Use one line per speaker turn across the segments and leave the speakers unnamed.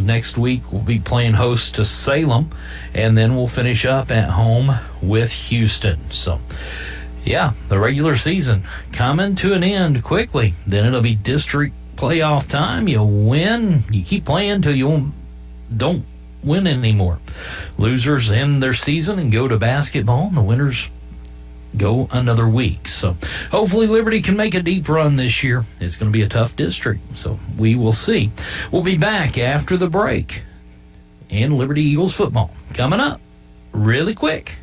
next week, we'll be playing host to Salem, and then we'll finish up at home with Houston. So, yeah, the regular season coming to an end quickly. Then it'll be district playoff time. You win, you keep playing till you don't win anymore. Losers end their season and go to basketball, and the winners go another week. So hopefully Liberty can make a deep run this year. It's going to be a tough district, so we will see. We'll be back after the break, and Liberty Eagles football coming up really quick.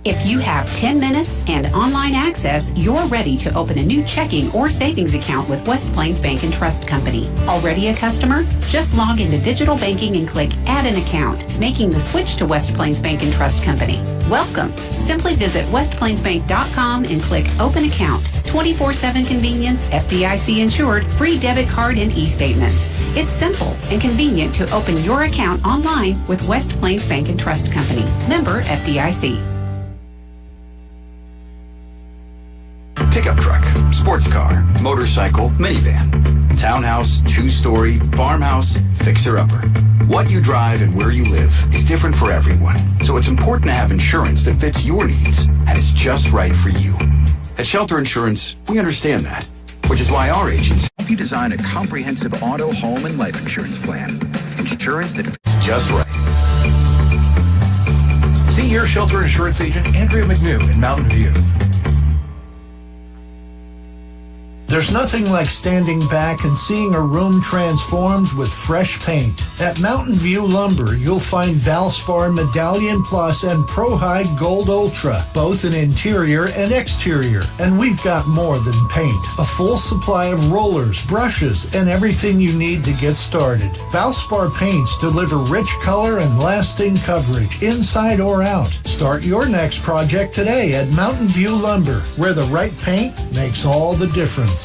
If you have 10 minutes and online access, you're ready to open a new checking or savings account with West Plains Bank and Trust Company. Already a customer? Just log into digital banking and click Add an Account, making the switch to West Plains Bank and Trust Company. Welcome. Simply visit westplainsbank.com and click Open Account. 24/7 convenience, FDIC insured, free debit card and e-statements. It's simple and convenient to open your account online with West Plains Bank and Trust Company. Member FDIC.
Pickup truck, sports car, motorcycle, minivan, townhouse, two-story, farmhouse, fixer-upper. What you drive and where you live is different for everyone, so it's important to have insurance that fits your needs and is just right for you. At Shelter Insurance, we understand that, which is why our agents help you design a comprehensive auto, home, and life insurance plan. Insurance that fits just right.
See your Shelter Insurance agent, Andrea McNew in Mountain View.
There's nothing like standing back and seeing a room transformed with fresh paint. At Mountain View Lumber, you'll find Valspar Medallion Plus and Pro High Gold Ultra, both in interior and exterior. And we've got more than paint. A full supply of rollers, brushes, and everything you need to get started. Valspar paints deliver rich color and lasting coverage, inside or out. Start your next project today at Mountain View Lumber, where the right paint makes all the difference.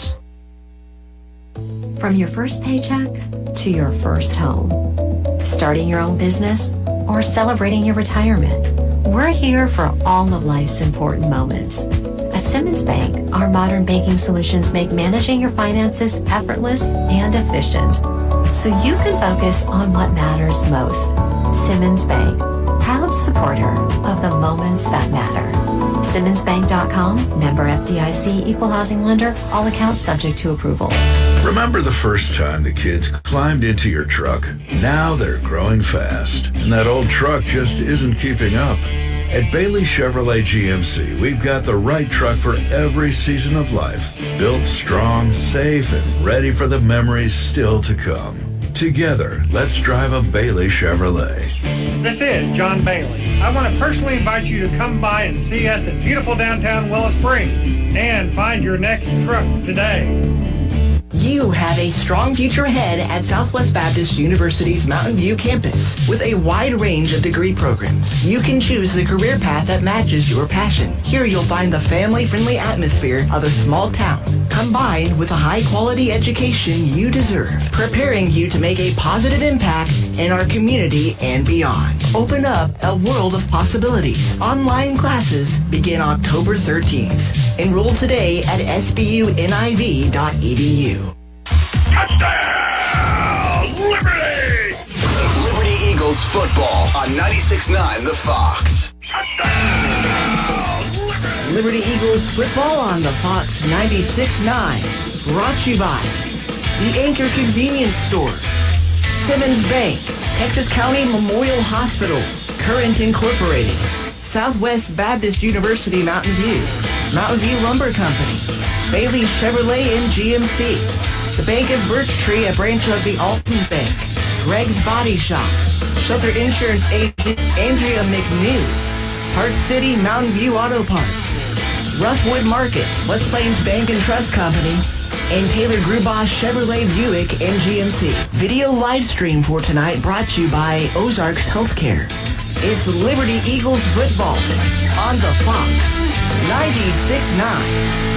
From your first paycheck to your first home, starting your own business, or celebrating your retirement, we're here for all of life's important moments. At Simmons Bank, our modern banking solutions make managing your finances effortless and efficient, so you can focus on what matters most. Simmons Bank, proud supporter of the moments that matter. SimmonsBank.com, member FDIC, equal housing lender, all accounts subject to approval.
Remember the first time the kids climbed into your truck? Now they're growing fast, and that old truck just isn't keeping up. At Bailey Chevrolet GMC, we've got the right truck for every season of life. Built strong, safe, and ready for the memories still to come. Together, let's drive a Bailey Chevrolet.
This is John Bailey. I want to personally invite you to come by and see us at beautiful downtown Willow Springs and find your next truck today.
You have a strong future ahead at Southwest Baptist University's Mountain View campus. With a wide range of degree programs, you can choose the career path that matches your passion. Here you'll find the family-friendly atmosphere of a small town, combined with a high-quality education you deserve, preparing you to make a positive impact in our community and beyond. Open up a world of possibilities. Online classes begin October 13th. Enroll today at sbuniv.edu.
Touchdown, Liberty!
Liberty Eagles football on 96.9 The Fox.
Liberty Eagles football on the Fox 96.9. Brought to you by the Anchor Convenience Store, Simmons Bank, Texas County Memorial Hospital, Current Incorporated, Southwest Baptist University Mountain View, Mountain View Lumber Company, Bailey Chevrolet and GMC, the Bank of Birch Tree, a branch of the Alton Bank, Greg's Body Shop, Shelter Insurance Agent Andrea McNew, Park City Mountain View Auto Parts, Roughwood Market, West Plains Bank and Trust Company, and Taylor Grubaugh Chevrolet Buick and GMC. Video live stream for tonight brought to you by Ozarks Healthcare. It's Liberty Eagles football on the Fox 96.9.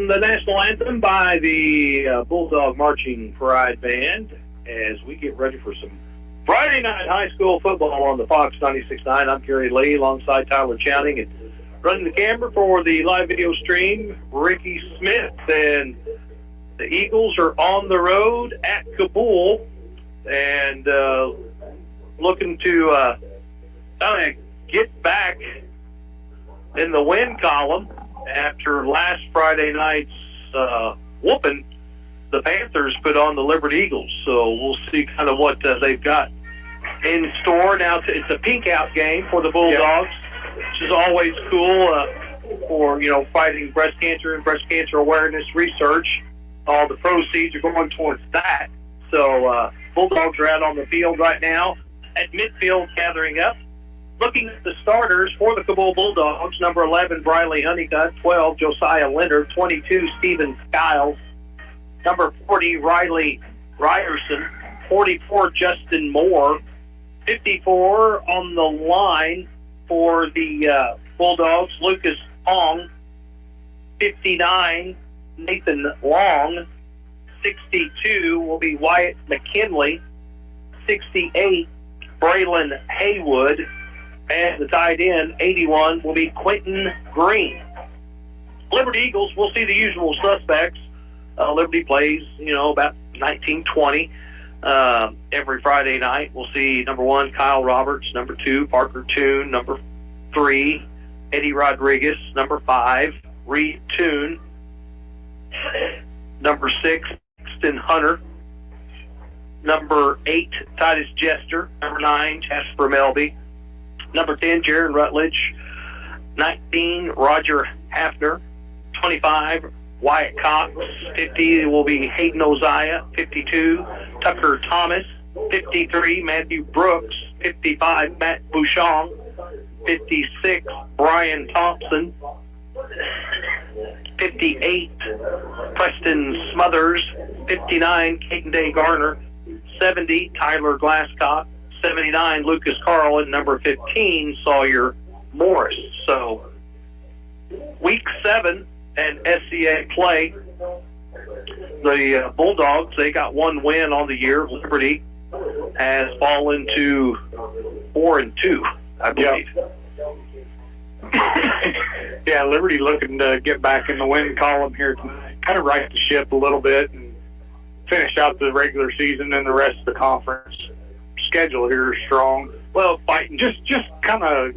The national anthem by the Bulldog Marching Pride Band as we get ready for some Friday night high school football on the Fox 96.9. I'm Gary Lee alongside Tyler Chowning and running the camera for the live video stream, Ricky Smith. And the Eagles are on the road at Kabul and looking to kind of get back in the win column after last Friday night's whooping the Panthers put on the Liberty Eagles. So we'll see kind of what they've got in store. Now it's a pink out game for the Bulldogs, which is always cool for, fighting breast cancer and breast cancer awareness research. All the proceeds are going towards that. So Bulldogs are out on the field right now at midfield gathering up. Looking at the starters for the Kabul Bulldogs, number 11, Briley Honeycutt, 12, Josiah Leonard, 22, Stephen Skiles, number 40, Riley Ryerson, 44, Justin Moore, 54 on the line for the Bulldogs, Lucas Pong, 59, Nathan Long, 62 will be Wyatt McKinley, 68, Braylon Haywood, and the tight end, 81, will be Quentin Green. Liberty Eagles, we'll see the usual suspects. Liberty plays, about 19-20 every Friday night. We'll see number 1, Kyle Roberts, number 2, Parker Toon, number 3, Eddie Rodriguez, number 5, Reed Toon, number 6, Sexton Hunter, number 8, Titus Jester, number 9, Jasper Melby, number 10, Jaron Rutledge, 19, Roger Hafner, 25, Wyatt Cox, 50 will be Hayden Oziah, 52, Tucker Thomas, 53, Matthew Brooks, 55, Matt Bouchon, 56, Brian Thompson, 58, Preston Smothers, 59, Caden Day Garner, 70, Tyler Glasscock, 79, Lucas Carlin, number 15, Sawyer Morris. So, week 7 and SCA play. The Bulldogs, they got one win on the year. Liberty has fallen to 4-2, I believe.
Yeah, Liberty looking to get back in the win column here tonight. Kind of right the ship a little bit and finish out the regular season and the rest of the conference. Schedule here is strong.
Well,
fighting just kind of,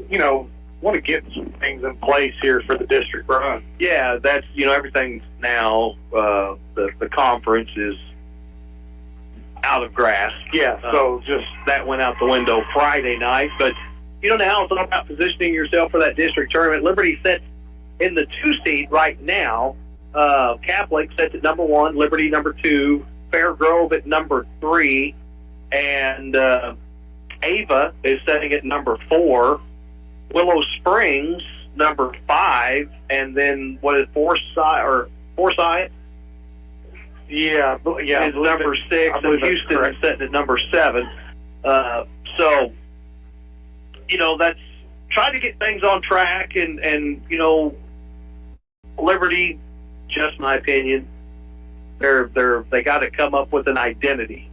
want to get some things in place here for the district run.
Yeah, that's, everything's now, the conference is out of grasp.
Yeah, so just
that went out the window Friday night. But, now it's all about positioning yourself for that district tournament. Liberty sits in the 2 seed right now. Catholic sits at number 1, Liberty number 2, Fairgrove at number 3, and Ava is sitting at number 4. Willow Springs, number 5, and then what is Forsyth?
Yeah,
is number 6, and Houston is sitting at number 7. So, that's try to get things on track, and Liberty, just my opinion, they got to come up with an identity.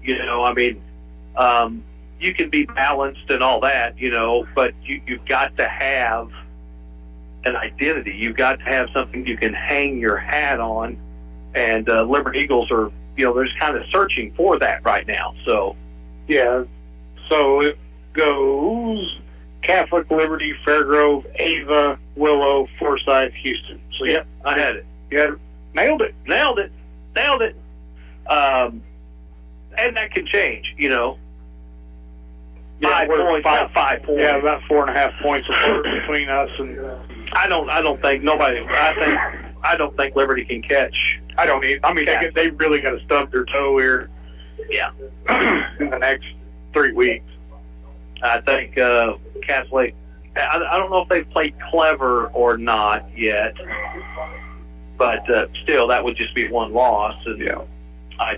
You can be balanced and all that, but you've got to have an identity. You've got to have something you can hang your hat on. And Liberty Eagles are, they're just kind of searching for that right now. So,
yeah. So it goes Catholic, Liberty, Fairgrove, Ava, Willow, Forsyth, Houston. So,
yeah, I had it.
You had it. Nailed it.
And that can change,
Yeah,
5 points. 5 points.
Yeah, about 4.5 points apart between us and.
I don't think Liberty can catch.
I don't need. I mean, they really got to stub their toe here.
Yeah.
In the next 3 weeks.
I think Catholic. I don't know if they've played clever or not yet, but still, that would just be one loss. And
yeah.
I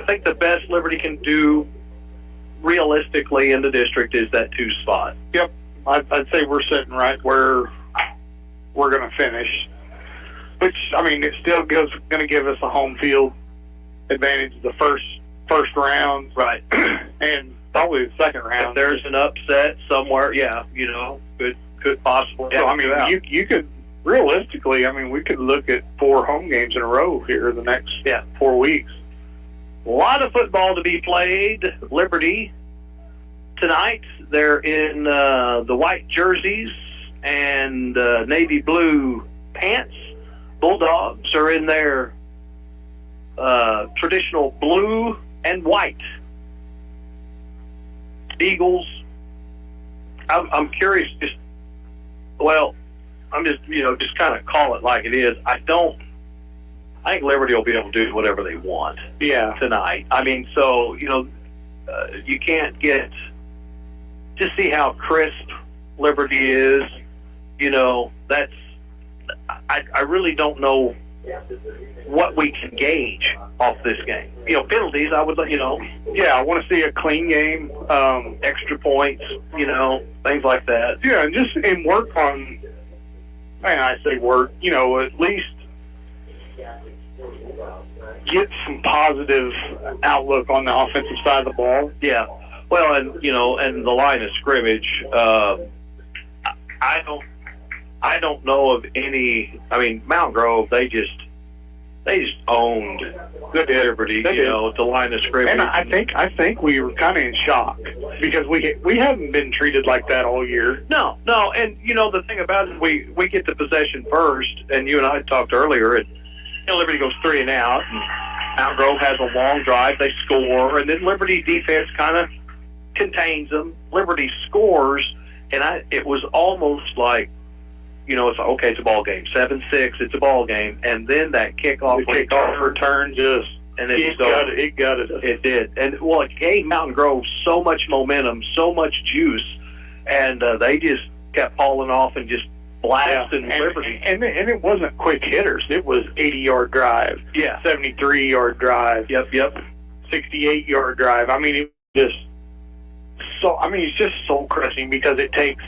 think the best Liberty can do realistically in the district is that 2 spot.
Yep. I'd say we're sitting right where we're going to finish, which, I mean, it still going to give us a home field advantage the first round.
Right.
And probably the second round.
If there's an upset somewhere, yeah, could possibly.
So, I mean, you could, realistically, we could look at 4 home games in a row here the next 4 weeks.
A lot of football to be played. Liberty tonight, they're in the white jerseys and navy blue pants. Bulldogs are in their traditional blue and white. Eagles, I'm curious, I'm just kind of call it like it is. I think Liberty will be able to do whatever they want tonight. I mean, so, you can't just see how crisp Liberty is. That's, I really don't know what we can gauge off this game. Penalties, I would let
Yeah, I want to see a clean game,
extra points, things like that.
Yeah, and work on, I say work, at least get some positive outlook on the offensive side of the ball.
Yeah. Well, and the line of scrimmage, I don't know of any. I mean, Mount Grove, they just owned Liberty. The line of scrimmage.
And I think we were kind of in shock because we haven't been treated like that all year.
No, and the thing about it, we get the possession first, and you and I talked earlier, and Liberty goes 3 and out, and Mount Grove has a long drive, they score, and then Liberty defense kind of contains them. Liberty scores, and it was almost like, it's okay, it's a ball game. 7-6, it's a ball game, and then that kickoff
return just,
and
it gutted us.
It did, and it gave Mountain Grove so much momentum, so much juice, and they just kept falling off and just blasting Liberty.
And it wasn't quick hitters. It was 80-yard drive.
Yeah.
73-yard drive.
Yep.
68-yard drive. I mean, it just it's just soul crushing because it takes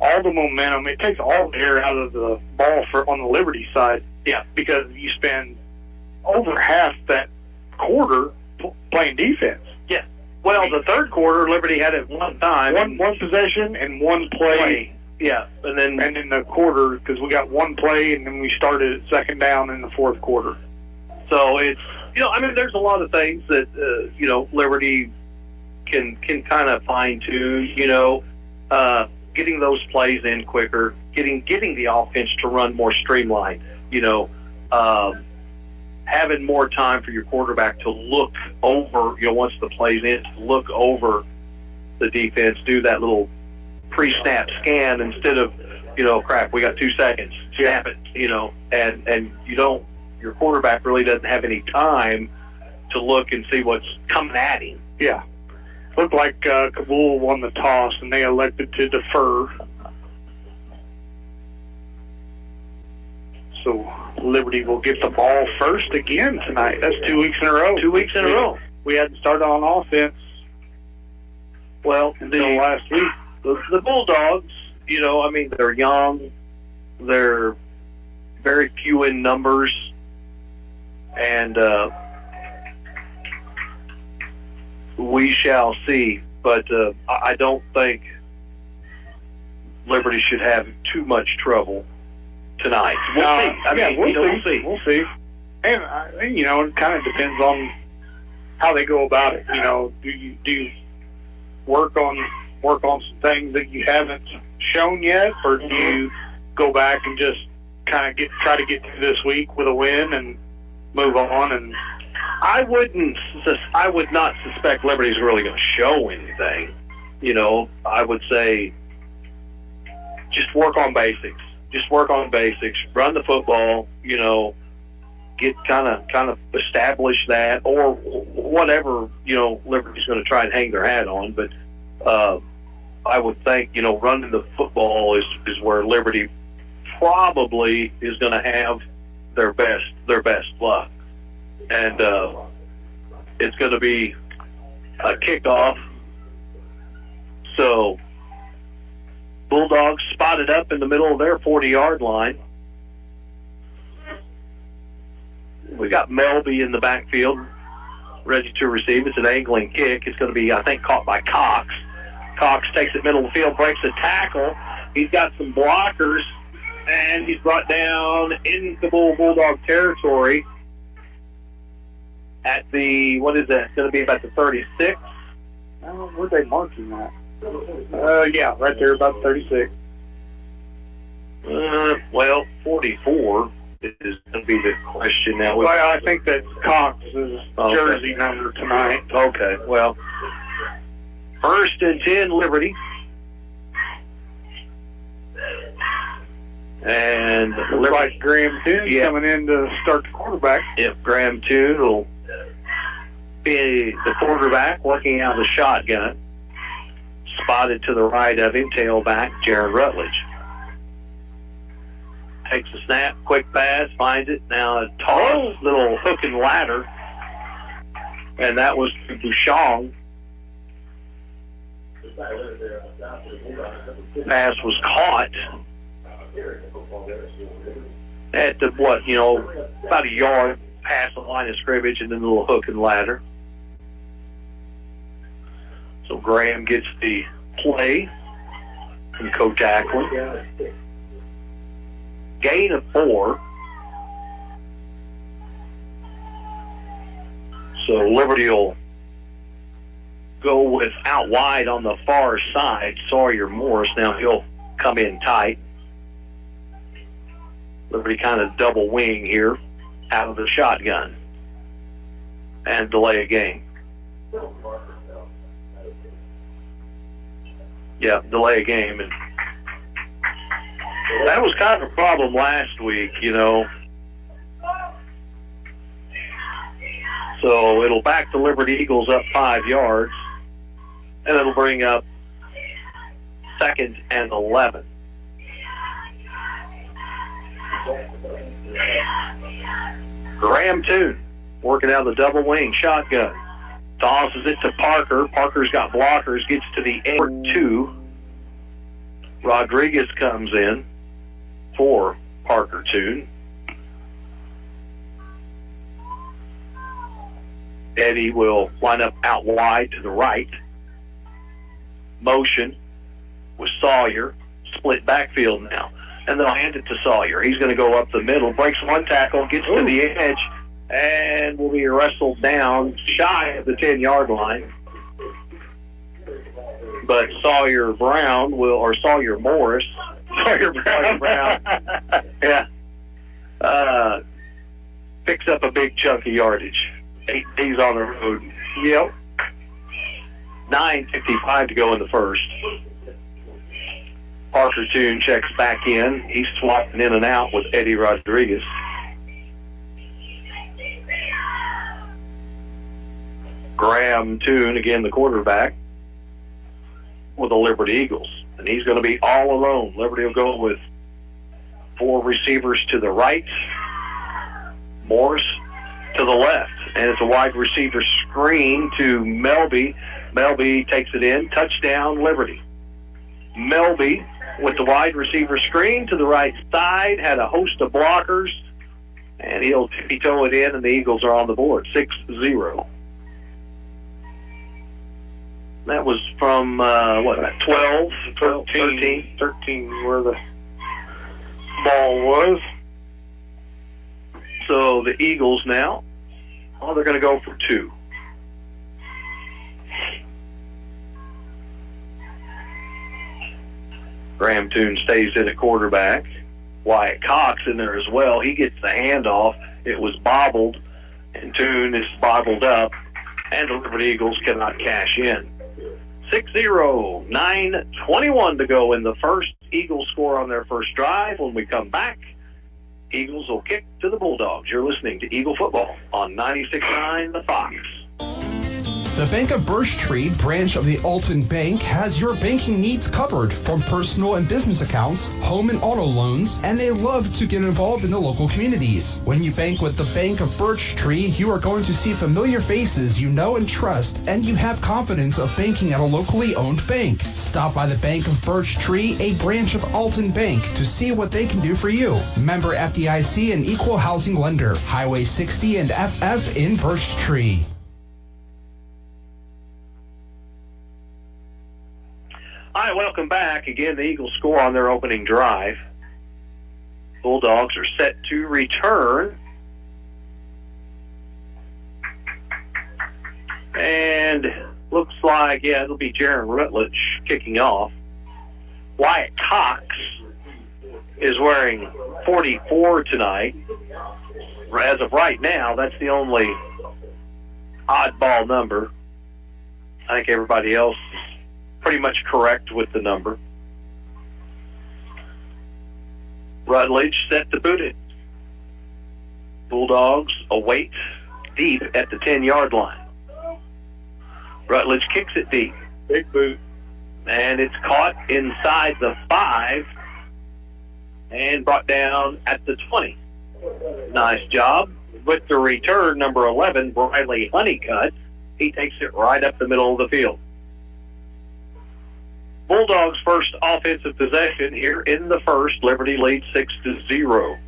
all the momentum. It takes all the air out of the ball on the Liberty side.
Yeah.
Because you spend over half that quarter playing defense.
Yeah. Well, the third quarter, Liberty had it one time.
One possession and one play.
Yeah, and then
in the quarter, because we got one play, and then we started at second down in the fourth quarter.
So it's, there's a lot of things that, Liberty can kind of fine tune, getting those plays in quicker, getting the offense to run more streamlined, having more time for your quarterback to look over, once the play's in, to look over the defense, do that little pre-snap scan instead of, crap, we got 2 seconds, snap it, and your quarterback really doesn't have any time to look and see what's coming at him.
Yeah. Looked like Kabul won the toss, and they elected to defer. So Liberty will get the ball first again tonight. That's 2 weeks in a row.
2 weeks in a row.
We hadn't started on offense.
Well,
until last week.
The Bulldogs, they're young. They're very few in numbers. And we shall see. But I don't think Liberty should have too much trouble tonight. We'll see.
We'll see. And it kind of depends on how they go about it. Do you work on some things that you haven't shown yet, or do you go back and just kind of try to get through this week with a win and move on? And
I would not suspect Liberty's really going to show anything. I would say just work on basics. Run the football, get kind of establish that, or whatever, Liberty's going to try and hang their hat on. But I would think, running the football is where Liberty probably is going to have their best luck. And it's going to be a kickoff. So Bulldogs spotted up in the middle of their 40-yard line. We got Melby in the backfield, ready to receive. It's an angling kick. It's going to be, I think, caught by Cox. Cox takes it middle of the field, breaks a tackle. He's got some blockers, and he's brought down into Bulldog territory at the, what is that? It's going to be about the 36.
Where'd they marking that? Yeah, right there, about 36.
44 is going to be the question now.
Well, I think that's Cox's jersey number tonight.
Okay, well, 1st and 10, Liberty. And
looks like Graham Toon coming in to start the quarterback.
Yep, Graham Toon will be the quarterback working out the shotgun. Spotted to the right of him, tailback, Jared Rutledge. Takes a snap, quick pass, finds it. Now a toss, little hook and ladder. And that was to Bouchon. Pass was caught at the, about a yard past the line of scrimmage, and then a little hook and ladder. So Graham gets the play from Coach Acklin. Gain of 4. So Liberty will go with out wide on the far side, Sawyer Morris. Now he'll come in tight. Liberty kind of double wing here out of the shotgun and delay a game. Yeah, delay a game. And that was kind of a problem last week, So it'll back the Liberty Eagles up 5 yards, and it'll bring up 2nd and 11. Graham Toon working out of the double wing shotgun. Tosses it to Parker. Parker's got blockers, gets to the 2. Rodriguez comes in for Parker Toon. Eddie will line up out wide to the right. Motion with Sawyer. Split backfield now. And they'll hand it to Sawyer. He's going to go up the middle, breaks one tackle, gets to the edge, and will be wrestled down shy of the 10-yard line. But Sawyer Morris, Sawyer Brown, yeah, picks up a big chunk of yardage. 8 days on the road. Yep. 9:55 to go in the first. Parker Toon checks back in. He's swapping in and out with Eddie Rodriguez. Graham Toon, again the quarterback, with the Liberty Eagles. And he's going to be all alone. Liberty will go with 4 receivers to the right, Morris to the left. And it's a wide receiver screen to Melby. Melby takes it in. Touchdown, Liberty. Melby with the wide receiver screen to the right side, had a host of blockers, and he'll tippy-toe it in, and the Eagles are on the board, 6-0. That was from, 12, 13 where the ball was. So the Eagles now, they're going to go for 2. Graham Toon stays in at quarterback. Wyatt Cox in there as well. He gets the handoff. It was bobbled, and Toon is bobbled up, and the Liberty Eagles cannot cash in. 6-0, 9:21 to go in the first. Eagles score on their first drive. When we come back, Eagles will kick to the Bulldogs. You're listening to Eagle Football on 96.9 The Fox.
The Bank of Birch Tree branch of the Alton Bank has your banking needs covered, from personal and business accounts, home and auto loans, and they love to get involved in the local communities. When you bank with the Bank of Birch Tree, you are going to see familiar faces you know and trust, and you have confidence of banking at a locally owned bank. Stop by the Bank of Birch Tree, a branch of Alton Bank, to see what they can do for you. Member FDIC and equal housing lender. Highway 60 and FF in Birch Tree.
All right, welcome back. Again, the Eagles score on their opening drive. Bulldogs are set to return. And looks like, it'll be Jaron Rutledge kicking off. Wyatt Cox is wearing 44 tonight. As of right now, that's the only oddball number. I think everybody else is pretty much correct with the number. Rutledge set to boot it. Bulldogs await deep at the 10-yard line. Rutledge kicks it deep. Big boot. And it's caught inside the 5 and brought down at the 20. Nice job. With the return, number 11, Briley Honeycutt. He takes it right up the middle of the field. Bulldogs' first offensive possession here in the first. Liberty leads 6-0.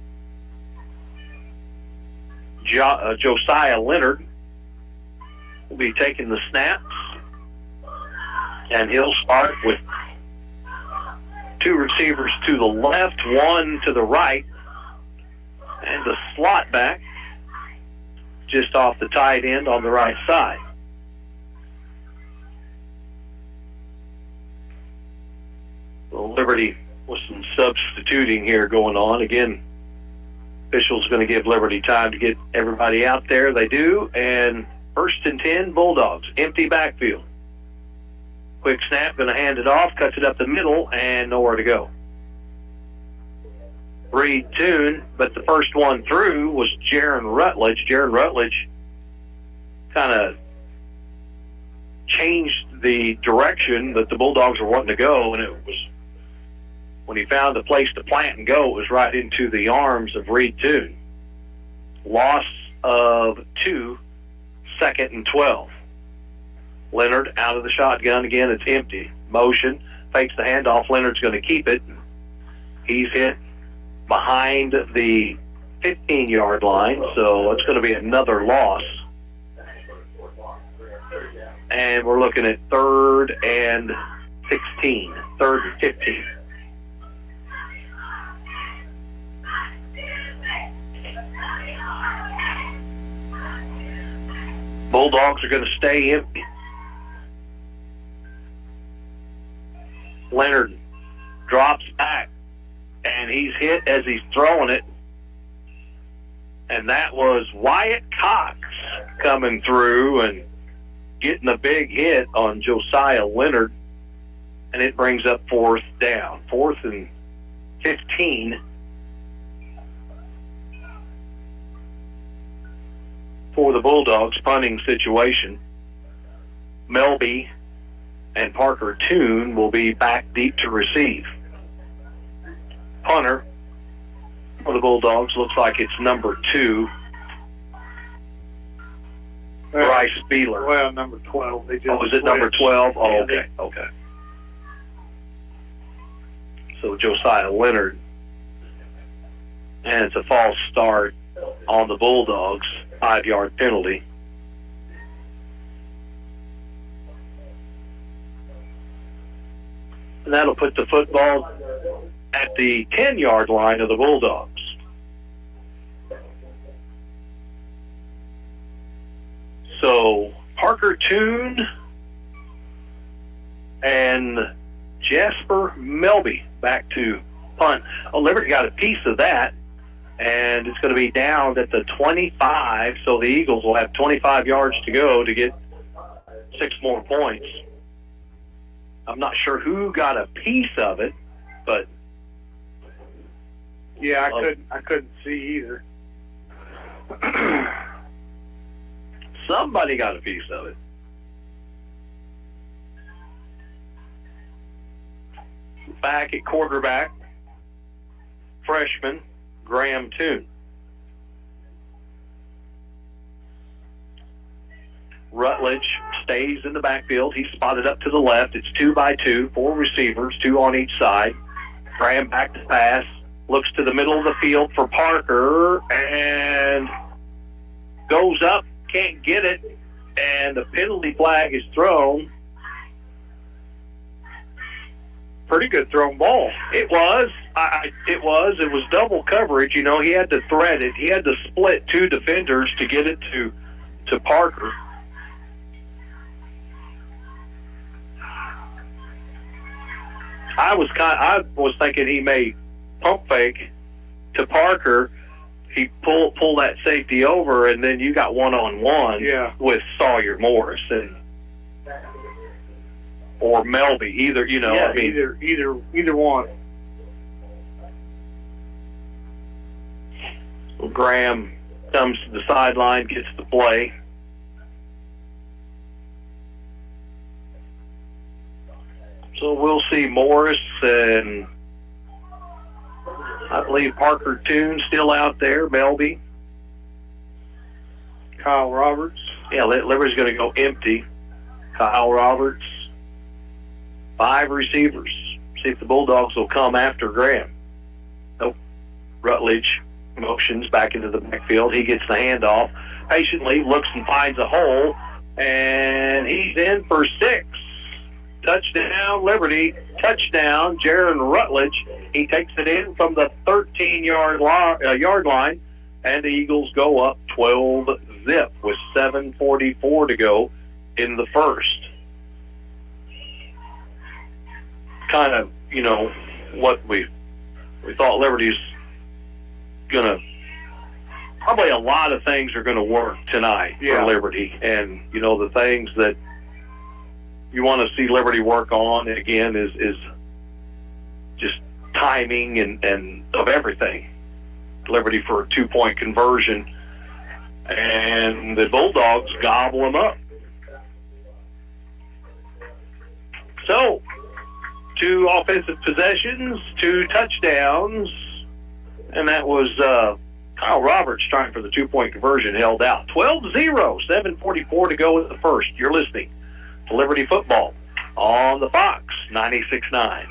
Josiah Leonard will be taking the snaps, and he'll start with 2 receivers to the left, 1 to the right, and the slot back just off the tight end on the right side. Liberty with some substituting here going on. Again, officials going to give Liberty time to get everybody out there. They do. And 1st and 10, Bulldogs. Empty backfield. Quick snap, going to hand it off, cuts it up the middle, and nowhere to go. Reed Toon, but the first one through was Jaron Rutledge. Jaron Rutledge kind of changed the direction that the Bulldogs were wanting to go, and it was when he found a place to plant and go, it was right into the arms of Reed Toon. Loss of 2, 2nd and 12. Leonard out of the shotgun again. It's empty. Motion, fakes the handoff. Leonard's going to keep it. He's hit behind the 15-yard line, so it's going to be another loss. and we're looking at 3rd and 16, 3rd and 15. Bulldogs are going to stay empty. Leonard drops back, and he's hit as he's throwing it. And that was Wyatt Cox coming through and getting a big hit on Josiah Leonard. And it brings up 4th down. 4th and 15. For the Bulldogs, punting situation. Melby and Parker Toon will be back deep to receive. Punter for the Bulldogs looks like it's number 2, Bryce Beeler.
Well, number 12. They just
is it number 12? Oh,
Yeah,
okay, okay. So Josiah Leonard. And it's a false start on the Bulldogs. 5-yard penalty. And that'll put the football at the 10-yard line of the Bulldogs. So Parker Toon and Jasper Melby back to punt. Oh, Liberty got a piece of that, and it's going to be down at the 25, so the Eagles will have 25 yards to go to get 6 more points. I'm not sure who got a piece of it, but
yeah, I couldn't see either.
Somebody got a piece of it. Back at quarterback, freshman Graham Toon. Rutledge stays in the backfield. He's spotted up to the left. It's 2-by-2, 4 receivers, 2 on each side. Graham back to pass. Looks to the middle of the field for Parker and goes up, can't get it, and the penalty flag is thrown.
Pretty good thrown ball.
It was. It was double coverage. You know, he had to thread it. He had to split 2 defenders to get it to Parker. I was thinking he may pump fake to Parker. He pull that safety over, and then you got 1-on-1 with Sawyer Morris or Melby. Either, you know,
Yeah, either one.
Graham comes to the sideline, gets the play. So we'll see Morris and I believe Parker Toon still out there, Melby.
Kyle Roberts.
Yeah, Liberty's going to go empty. Kyle Roberts. 5 receivers. See if the Bulldogs will come after Graham. Nope. Rutledge motions back into the backfield. He gets the handoff. Patiently looks and finds a hole, and he's in for 6. Touchdown, Liberty. Touchdown, Jaron Rutledge. He takes it in from the 13-yard line, and the Eagles go up 12-zip with 7:44 to go in the first. Kind of, you know, what we thought Liberty's going to, probably a lot of things are going to work tonight for Liberty. And, you know, the things that you want to see Liberty work on, again, is just timing and of everything. Liberty for a 2-point conversion, and the Bulldogs gobble them up. So, 2 offensive possessions, 2 touchdowns, and that was Kyle Roberts trying for the 2-point conversion, held out. 12-0, 7:44 to go in the first. You're listening to Liberty Football on the Fox 96.9.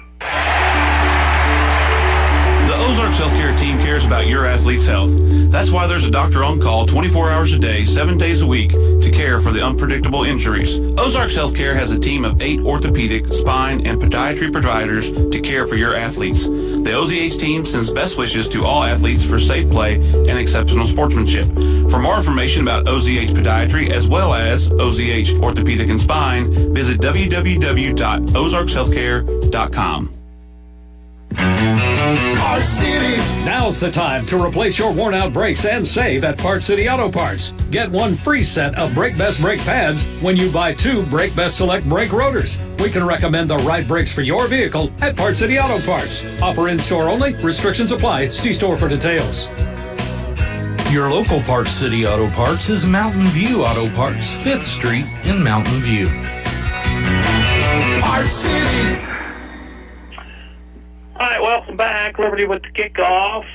The Ozarks Healthcare team cares about your athlete's health. That's why there's a doctor on call 24 hours a day, 7 days a week to care for the unpredictable injuries. Ozarks Healthcare has a team of 8 orthopedic, spine, and podiatry providers to care for your athletes. The OZH team sends best wishes to all athletes for safe play and exceptional sportsmanship. For more information about OZH Podiatry as well as OZH Orthopedic and Spine, visit www.ozarkshealthcare.com.
Parts City.
Now's the time to replace your worn-out brakes and save at Parts City Auto Parts. Get one free set of Brake Best brake pads when you buy 2 Brake Best Select brake rotors. We can recommend the right brakes for your vehicle at Parts City Auto Parts. Offer in-store only. Restrictions apply. See store for details.
Your local Parts City Auto Parts is Mountain View Auto Parts, 5th Street in Mountain View.
Parts City.
All right, welcome back. Liberty with the kickoff.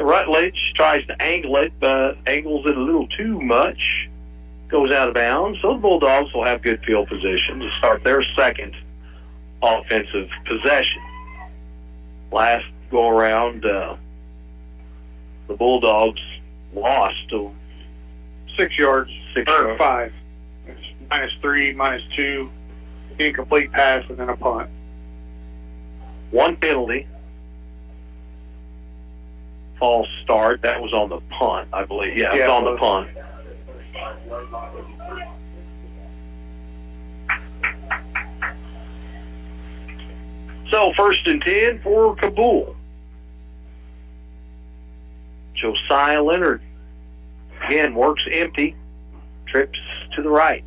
Rutledge tries to angle it, but angles it a little too much. Goes out of bounds. So the Bulldogs will have good field position to start their second offensive possession. Last go around, the Bulldogs lost to
6 yards,
6
or
yards.
5. It's -3, -2, incomplete pass, and then a punt.
1 penalty. False start. That was on the punt, I believe. Yeah, it was on the punt. So 1st and 10 for Kabul. Josiah Leonard again works empty, trips to the right.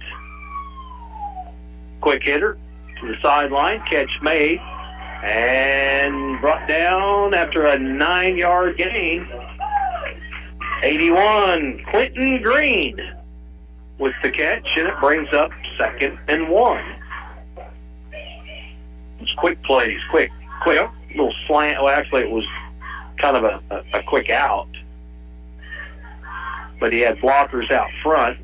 Quick hitter to the sideline, catch made, and brought down after a 9-yard gain. 81, Quentin Green with the catch, and it brings up 2nd and 1. It's quick plays, quick, little slant. Well, actually, it was kind of a quick out, but he had blockers out front.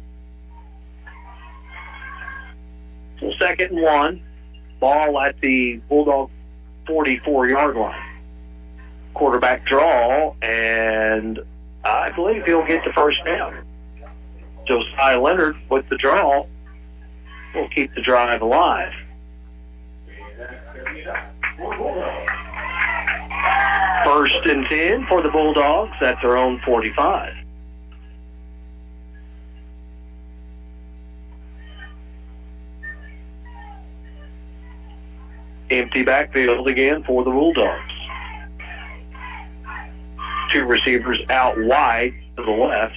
So 2nd and 1, ball at the Bulldog 44-yard line. Quarterback draw, and I believe he'll get the first down. Josiah Leonard with the draw will keep the drive alive. First and 10 for the Bulldogs at their own 45. Empty backfield again for the Bulldogs. 2 receivers out wide to the left.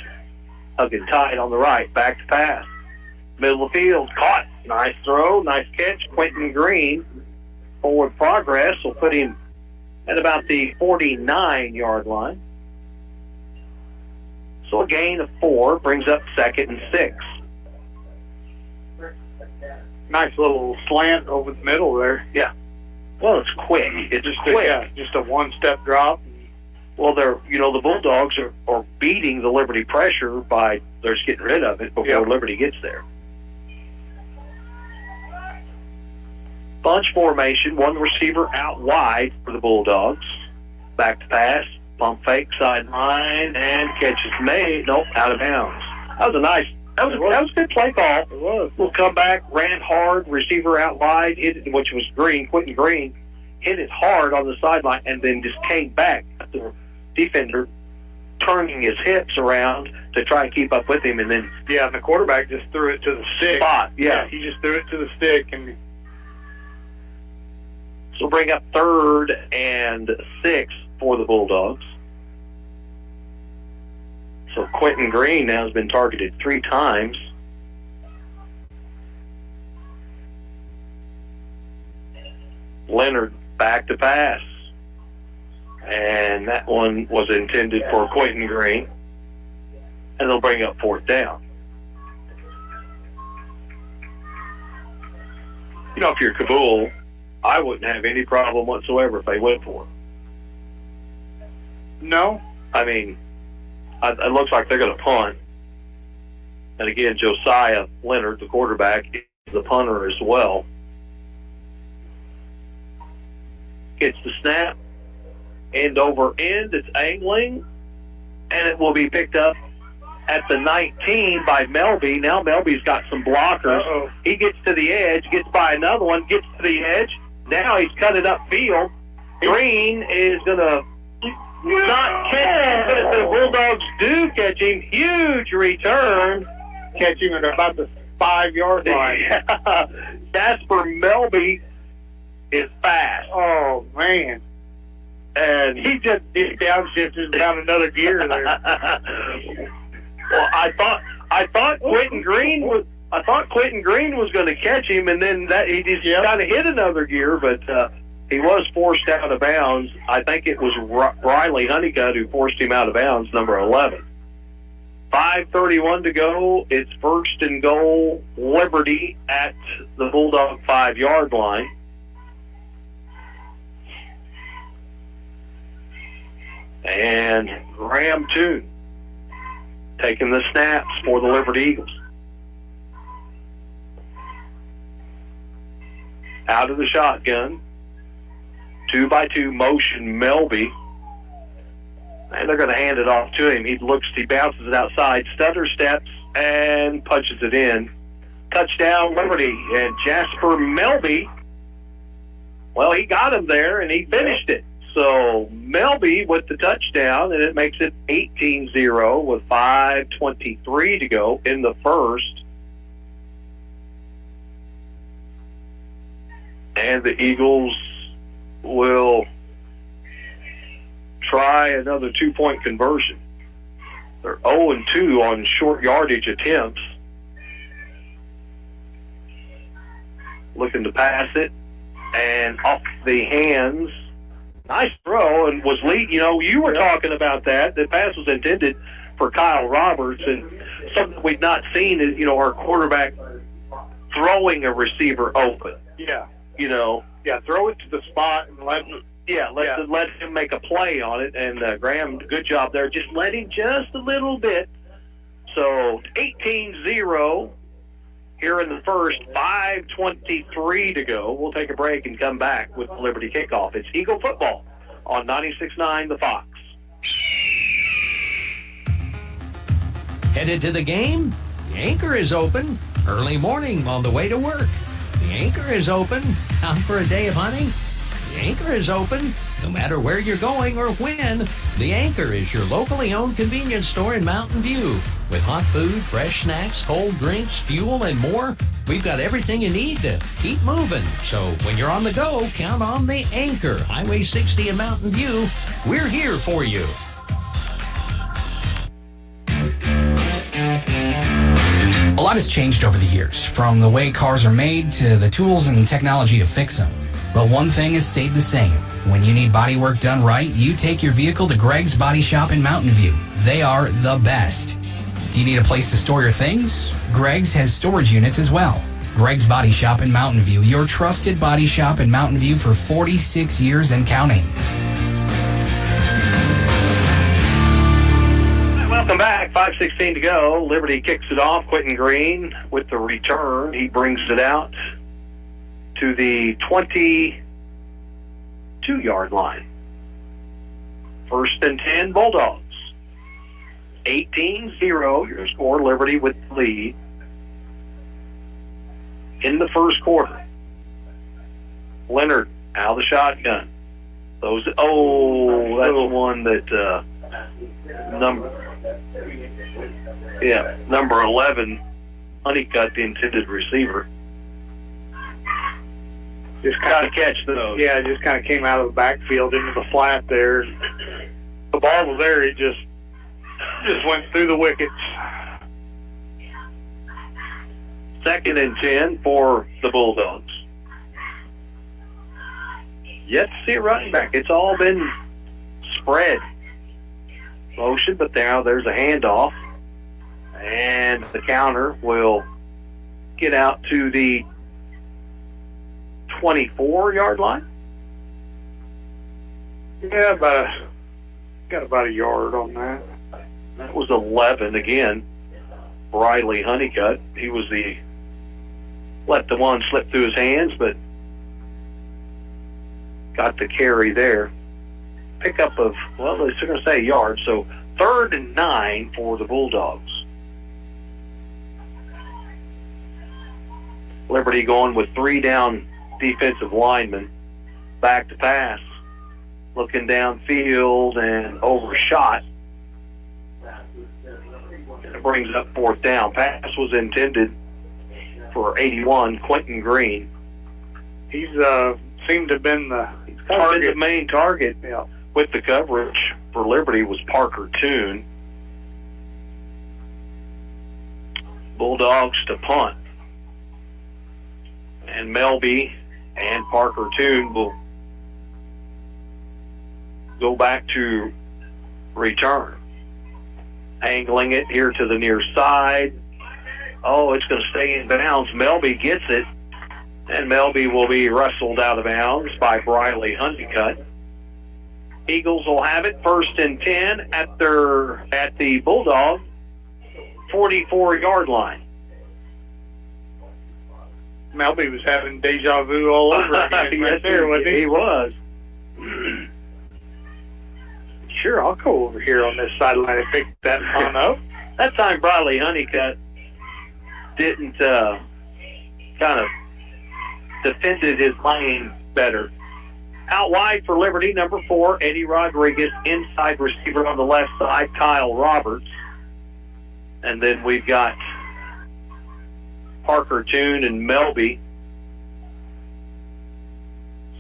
Hugging tight on the right. Back to pass. Middle of the field. Caught. Nice throw. Nice catch. Quentin Green. Forward progress will put him at about the 49-yard line. So a gain of 4 brings up 2nd and 6.
Nice little slant over the middle there.
Yeah. Well, it's quick. It's just quick.
Yeah, just a 1-step drop.
Well, the Bulldogs are beating the Liberty pressure by they're just getting rid of it before Liberty gets there. Bunch formation, 1 receiver out wide for the Bulldogs. Back to pass, pump fake, sideline, and catch is made. Nope, out of bounds. That was a good play call. It was. We'll come back, ran hard, receiver out wide, which was Green, Quentin Green, hit it hard on the sideline, and then just came back. The defender turning his hips around to try and keep up with him, and then
and the quarterback just threw it to the stick.
Spot,
yeah, he just threw it to the stick, and
so bring up 3rd and 6 for the Bulldogs. So Quentin Green now has been targeted 3 times. Leonard back to pass. And that one was intended for Quentin Green. And they'll bring up 4th down. If you're Kabul, I wouldn't have any problem whatsoever if they went for it.
No.
I mean, it looks like they're going to punt. And again, Josiah Leonard, the quarterback, is the punter as well. Gets the snap. End over end. It's angling. and it will be picked up at the 19 by Melby. Now Melby's got some blockers.
Uh-oh.
He gets to the edge, gets by another one, gets to the edge. Now he's cut it upfield. Green is going to not catch him, but the Bulldogs do catch him. Huge return.
Catch him at about the 5-yard line.
Jasper Melby is fast.
Oh, man.
And
he just downshifted down another gear there.
Well, I thought Quentin Green was going to catch him, and then he just kind of hit another gear, but he was forced out of bounds. I think it was Riley Honeycutt who forced him out of bounds, number 11. 5:31 to go. It's first and goal, Liberty at the Bulldog 5-yard line. And Graham Toon taking the snaps for the Liberty Eagles. Out of the shotgun. 2-by-2 motion Melby. And they're going to hand it off to him. He bounces it outside, stutter steps, and punches it in. Touchdown Liberty. And Jasper Melby, well, he got him there, and he finished it. So Melby with the touchdown, and it makes it 18-0 with 5:23 to go in the first. And the Eagles will try another 2-point conversion. They're 0-2 on short yardage attempts. Looking to pass it, and off the hands. Nice throw, and was lead. You were talking about that. The pass was intended for Kyle Roberts, and something we've not seen is, our quarterback throwing a receiver open.
Yeah.
Yeah, throw it to the spot and let him make a play on it. And Graham, good job there. Just let him just a little bit. So 18-0 here in the first, 5:23 to go. We'll take a break and come back with the Liberty kickoff. It's Eagle football on 96.9 The Fox.
Headed to the game? The Anchor is open. Early morning on the way to work. The Anchor is open. Out for a day of hunting? The Anchor is open. No matter where you're going or when, The Anchor is your locally owned convenience store in Mountain View. With hot food, fresh snacks, cold drinks, fuel, and more, we've got everything you need to keep moving. So when you're on the go, count on The Anchor. Highway 60 in Mountain View. We're here for you.
A lot has changed over the years, from the way cars are made to the tools and technology to fix them. But one thing has stayed the same. When you need body work done right, you take your vehicle to Greg's Body Shop in Mountain View. They are the best. Do you need a place to store your things? Greg's has storage units as well. Greg's Body Shop in Mountain View, your trusted body shop in Mountain View for 46 years and counting.
Welcome back. 5:16 to go. Liberty kicks it off. Quentin Green with the return. He brings it out to the 22-yard line. First and 10, Bulldogs. 18-0, your score. Liberty with the lead in the first quarter. Leonard out of the shotgun. That's one that number 11, Honeycutt, the intended receiver.
Just kind of catch those. Yeah, it just kind of came out of the backfield into the flat there. The ball was there. It just went through the wickets.
Second and 10 for the Bulldogs. Yet to see a running back. It's all been spread motion, but now there's a handoff. And the counter will get out to the 24-yard line.
Yeah, got about a yard on that.
That was 11 again. Riley Honeycutt. He was let the one slip through his hands, but got the carry there. Pickup of, they're going to say a yard, so 3rd and 9 for the Bulldogs. Liberty going with 3 down defensive linemen. Back to pass. Looking downfield and overshot. And it brings up 4th down. Pass was intended for 81, Quentin Green.
He's seemed to have been the
The main target with the coverage for Liberty was Parker Toon. Bulldogs to punt. And Melby and Parker Toon will go back to return. Angling it here to the near side. Oh, it's going to stay in bounds. Melby gets it. And Melby will be wrestled out of bounds by Briley Honeycutt. Eagles will have it 1st and 10 at the Bulldog 44-yard line.
Melby was having deja vu all over again right there, wasn't he?
He was.
Sure, I'll go over here on this sideline and pick that punt up.
That time Briley Honeycutt didn't kind of defended his lane better. Out wide for Liberty, number 4, Eddie Rodriguez. Inside receiver on the left side, Kyle Roberts. And then we've got Parker Toon and Melby.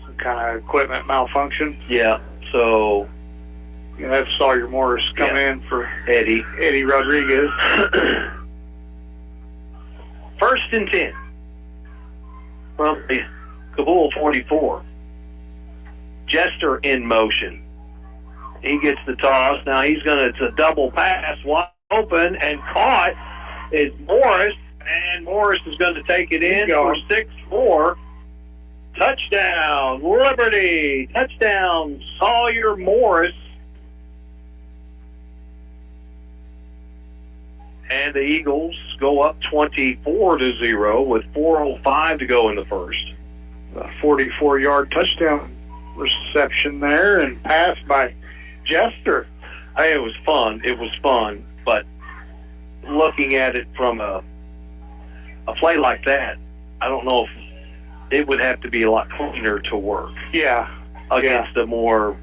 Some kind of equipment malfunction.
Yeah, so
that's Sawyer Morris come in for Eddie Rodriguez.
1st and 10 from the Kabul 44. Jester in motion. He gets the toss. Now he's going to double pass, wide open, and caught is Morris, and Morris is going to take it in for 6-4. Touchdown, Liberty. Touchdown, Sawyer Morris. And the Eagles go up 24-0 with 4:05 to go in the first.
A 44-yard touchdown reception there and pass by Jester.
It was fun. It was fun, but looking at it from a play like that, I don't know if it would have to be a lot cleaner to work.
Yeah.
Against a more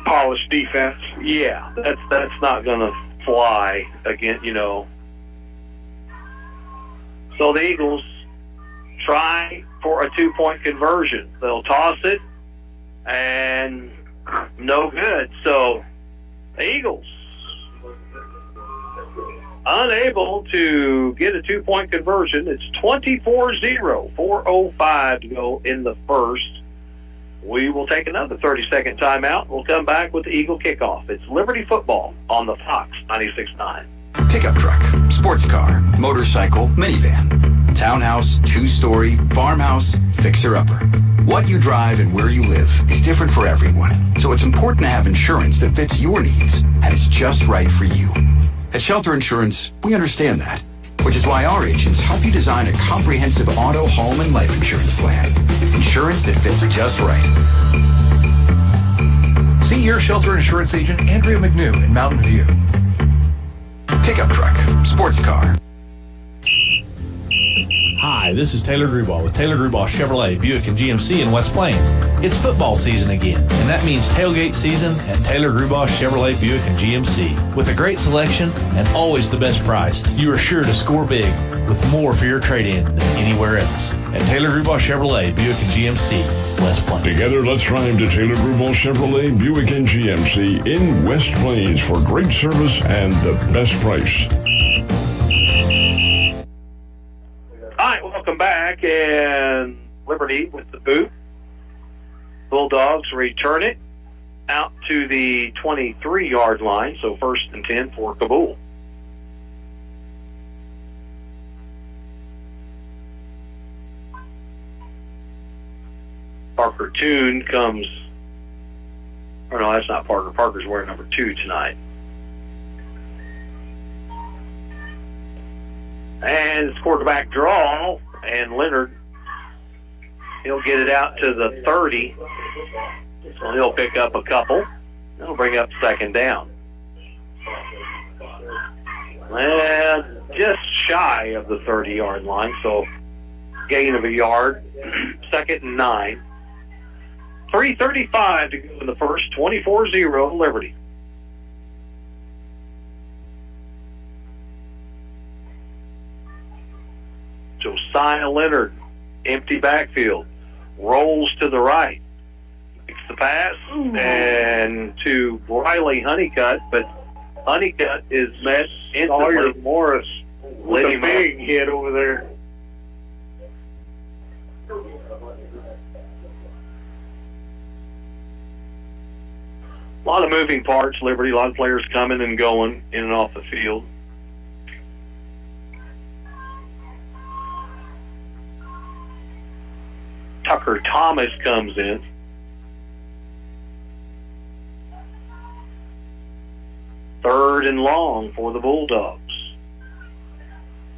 polished defense.
Yeah, that's not going to fly again, So the Eagles try for a 2-point conversion. They'll toss it, and no good. So the Eagles unable to get a 2-point conversion. It's 24-0, 4:05 to go in the first. We will take another 30-second timeout. We'll come back with the Eagle kickoff. It's Liberty football on the Fox 96.9.
Pickup truck, sports car, motorcycle, minivan, townhouse, 2-story, farmhouse, fixer-upper. What you drive and where you live is different for everyone, so it's important to have insurance that fits your needs and is just right for you. At Shelter Insurance, we understand that, which is why our agents help you design a comprehensive auto, home, and life insurance plan. Insurance that fits just right.
See your Shelter Insurance agent, Andrea McNew in Mountain View.
Pickup truck, sports car.
Hi, this is Taylor Grubauer with Taylor Grubauer Chevrolet, Buick, and GMC in West Plains. It's football season again, and that means tailgate season at Taylor Grubauer Chevrolet, Buick, and GMC. With a great selection and always the best price, you are sure to score big with more for your trade-in than anywhere else. At Taylor Grubauer Chevrolet, Buick, and GMC, West Plains.
Together, let's ride to Taylor Grubauer Chevrolet, Buick, and GMC in West Plains for great service and the best price.
All right, welcome back, and Liberty with the boot. Bulldogs return it out to the 23-yard line, so 1st and 10 for Kabul. Parker Toon comes, or no, that's not Parker. Parker's wearing number 2 tonight. And it's quarterback draw, and Leonard, he'll get it out to the 30. So he'll pick up a couple. That'll bring up second down. And just shy of the 30-yard line, so gain of a yard. Second and 9. 3:35 to go in the first. 24-0 Liberty. Josiah Leonard, empty backfield, rolls to the right, makes the pass, and to Riley Honeycutt, but Honeycutt is met instantly.
Morris with a big hit over there.
A lot of moving parts, Liberty. A lot of players coming and going in and off the field. Tucker Thomas comes in. Third and long for the Bulldogs.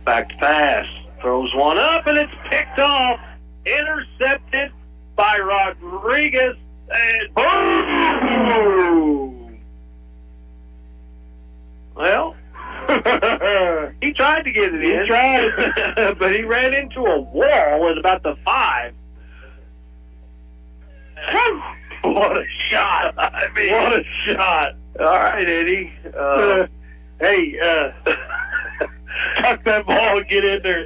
Back to pass. Throws one up, and it's picked off. Intercepted by Rodriguez. And boom! Well, he tried to get it in. He tried, but he ran into a wall at about the 5. What a shot! I mean, what a shot! All right, Eddie. Tuck that ball and get in there.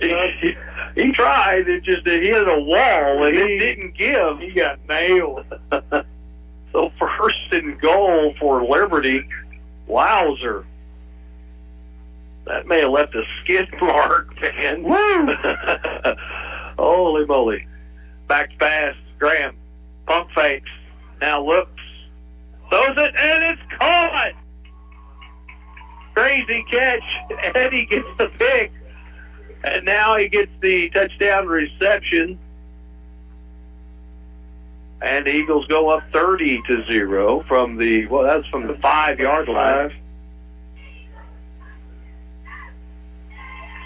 He tried. It just he hit a wall and it didn't give. He got nailed. So first and goal for Liberty. Wowzer. That may have left a skid mark, man. Woo! Holy moly. Back to pass. Graham. Pump fakes. Now looks. Throws it, and it's caught. Crazy catch. Eddie gets the pick. And now he gets the touchdown reception. And the Eagles go up 30-0 from the, well, that's from the 5-yard line.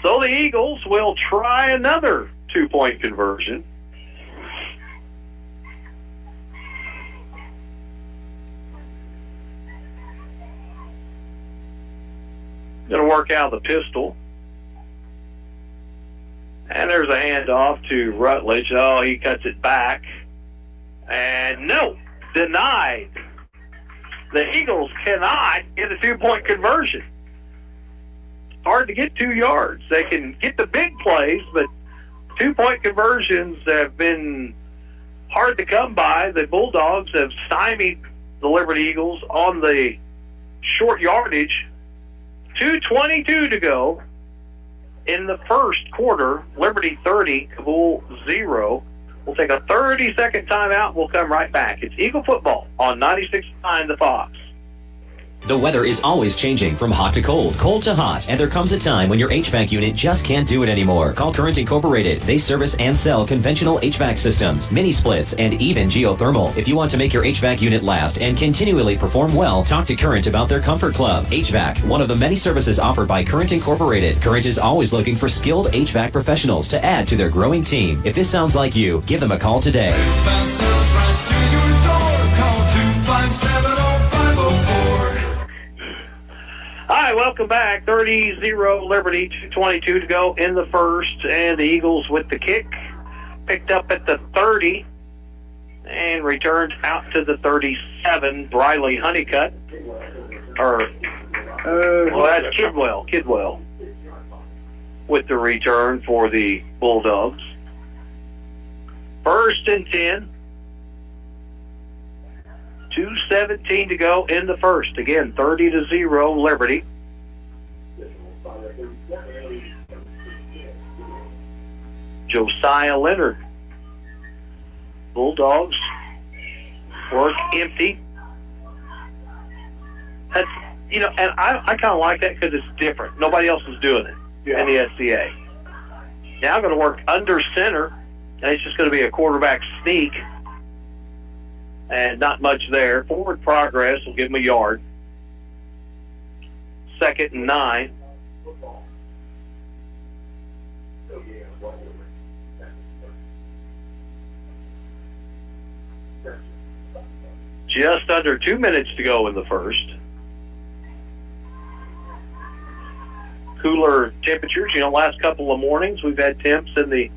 So the Eagles will try another 2-point conversion. Going to work out the pistol. And there's a handoff to Rutledge. Oh, he cuts it back. And no, denied. The Eagles cannot get a 2-point conversion. Hard to get 2 yards. They can get the big plays, but 2-point conversions have been hard to come by. The Bulldogs have stymied the Liberty Eagles on the short yardage. 2:22 to go in the first quarter. Liberty 30, Kabul 0. We'll take a 30-second timeout. We'll come right back. It's Eagle football on 96.9 The Fox.
The weather is always changing from hot to cold, cold to hot, and there comes a time when your HVAC unit just can't do it anymore. Call Current Incorporated. They service and sell conventional HVAC systems, mini splits, and even geothermal. If you want to make your HVAC unit last and continually perform well, talk to Current about their Comfort Club. HVAC, one of the many services offered by Current Incorporated. Current is always looking for skilled HVAC professionals to add to their growing team. If this sounds like you, give them a call today.
Hi, welcome back. 30-0 Liberty, 2:22 to go in the first, and the Eagles with the kick. Picked up at the 30 and returned out to the 37. Briley Honeycutt. Well, that's Kidwell with the return for the Bulldogs. First and 10. 2:17 to go in the first. Again, 30-0 Liberty. Josiah Leonard. Bulldogs work empty. That's, and I kind of like that because it's different. Nobody else is doing it in the SCA. Now I'm going to work under center, and it's just going to be a quarterback sneak. And not much there. Forward progress will give him a yard. Second and 9. Just under 2 minutes to go in the first. Cooler temperatures. Last couple of mornings we've had temps in the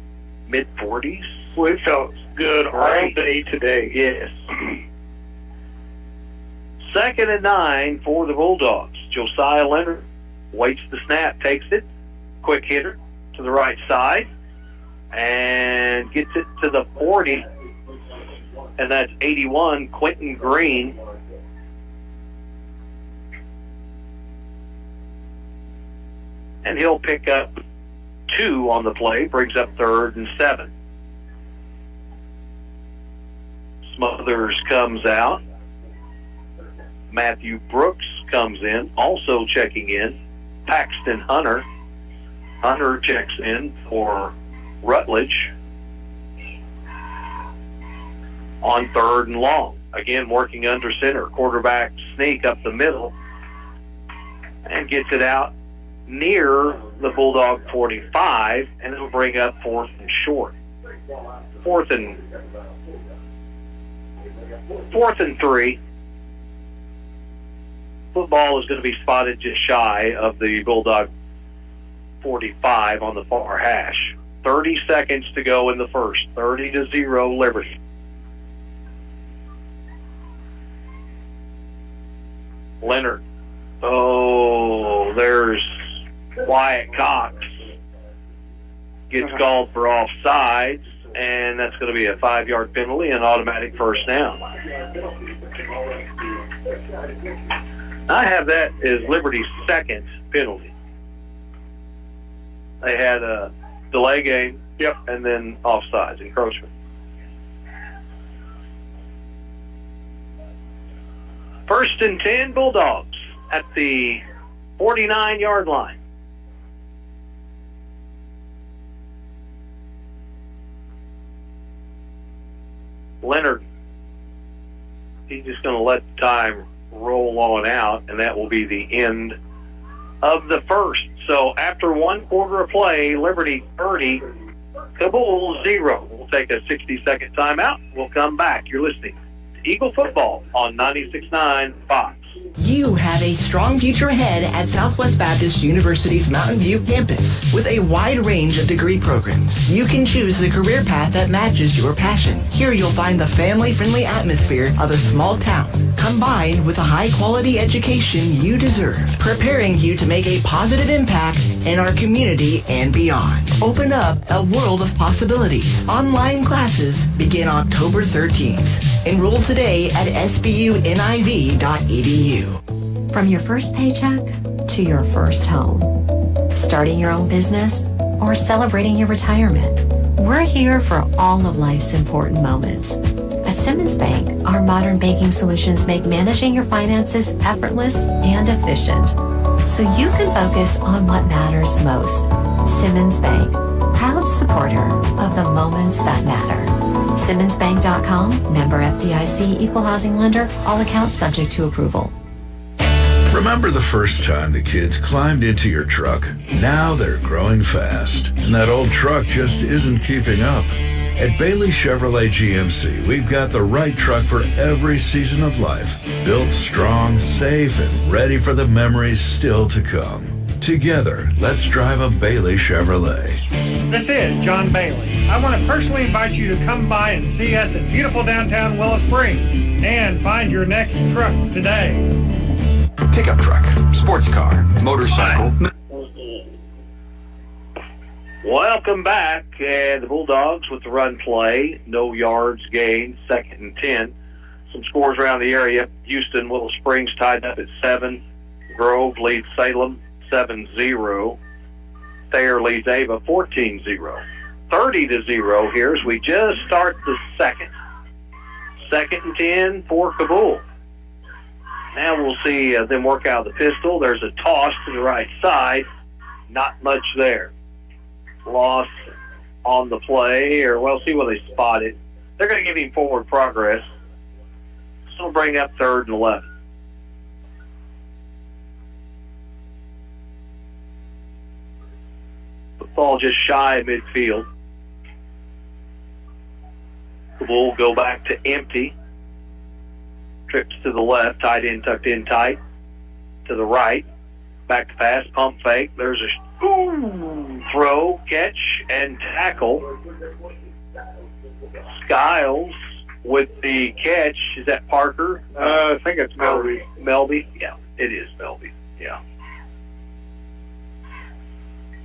mid-40s.
Well, it felt good all day today.
Yes. 2nd and 9 for the Bulldogs. Josiah Leonard waits the snap, takes it. Quick hitter to the right side and gets it to the 40. And that's 81, Quentin Green. And he'll pick up 2 on the play, brings up 3rd and 7. Smothers comes out. Matthew Brooks comes in, also checking in. Paxton Hunter. Hunter checks in for Rutledge on 3rd and long. Again, working under center. Quarterback sneak up the middle and gets it out near the Bulldog 45, and it'll bring up 4th and short. 4th and 3. Football is going to be spotted just shy of the Bulldog 45 on the far hash. 30 seconds to go in the first. 30-0 Liberty. Leonard. Oh, there's Wyatt Cox. Gets called for offsides, and that's going to be a 5-yard penalty and automatic first down. I have that as Liberty's second penalty. They had a delay game, and then offsides, encroachment. First and 10, Bulldogs at the 49-yard line. Leonard, he's just going to let time roll on out, and that will be the end of the first. So after 1 quarter of play, Liberty 30, Kabul 0. We'll take a 60-second timeout. We'll come back. You're listening to Eagle Football on 96.9 Fox.
You have a strong future ahead at Southwest Baptist University's Mountain View campus. With a wide range of degree programs, you can choose the career path that matches your passion. Here you'll find the family-friendly atmosphere of a small town, combined with a high-quality education you deserve, preparing you to make a positive impact in our community and beyond. Open up a world of possibilities. Online classes begin October 13th. Enroll today at sbuniv.edu.
From your first paycheck to your first home, starting your own business or celebrating your retirement, we're here for all of life's important moments. At Simmons Bank, our modern banking solutions make managing your finances effortless and efficient, so you can focus on what matters most. Simmons Bank, proud supporter of the moments that matter. SimmonsBank.com, member FDIC, equal housing lender, all accounts subject to approval.
Remember the first time the kids climbed into your truck? Now they're growing fast, and that old truck just isn't keeping up. At Bailey Chevrolet GMC, we've got the right truck for every season of life. Built strong, safe, and ready for the memories still to come. Together, let's drive a Bailey Chevrolet.
This is John Bailey. I want to personally invite you to come by and see us at beautiful downtown Willow Springs and find your next truck today.
Pickup truck, sports car, motorcycle.
Welcome back, and the Bulldogs with the run play. No yards gained, 2nd and 10. Some scores around the area. Houston, Willow Springs tied up at 7. Grove leads Salem 7-0. Thayer leads Ava 14-0. 30-0 here as we just start the second. 2nd and 10 for Kabul. Now we'll see them work out the pistol. There's a toss to the right side. Not much there. Loss on the play, or we'll see what they spot it. They're going to give him forward progress. So we'll bring up 3rd and 11. The ball just shy of midfield. The Bull go back to empty. Trips to the left, tight end tucked in tight. To the right, back to pass, pump fake. There's a throw, catch, and tackle. Skiles with the catch. Is that Parker?
I think it's Melby.
Melby? Yeah, it is Melby. Yeah.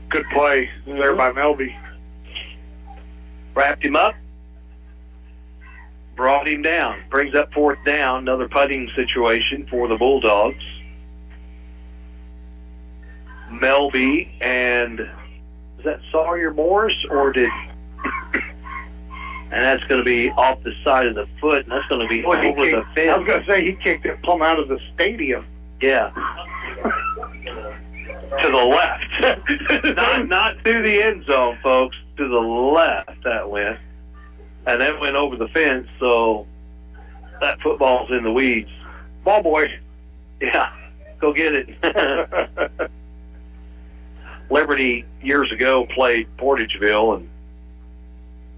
Good play there by Melby.
Wrapped him up. Brought him down. Brings up fourth down. Another punting situation for the Bulldogs. Melby and is that Sawyer Morris or did and that's going to be off the side of the foot and that's going to be over the fence.
I was going to say he kicked it plumb out of the stadium.
Yeah. To the left. not through the end zone, folks. To the left that went. And that went over the fence, so that football's in the weeds.
Ball boy.
Yeah. Go get it. Liberty years ago played Portageville, and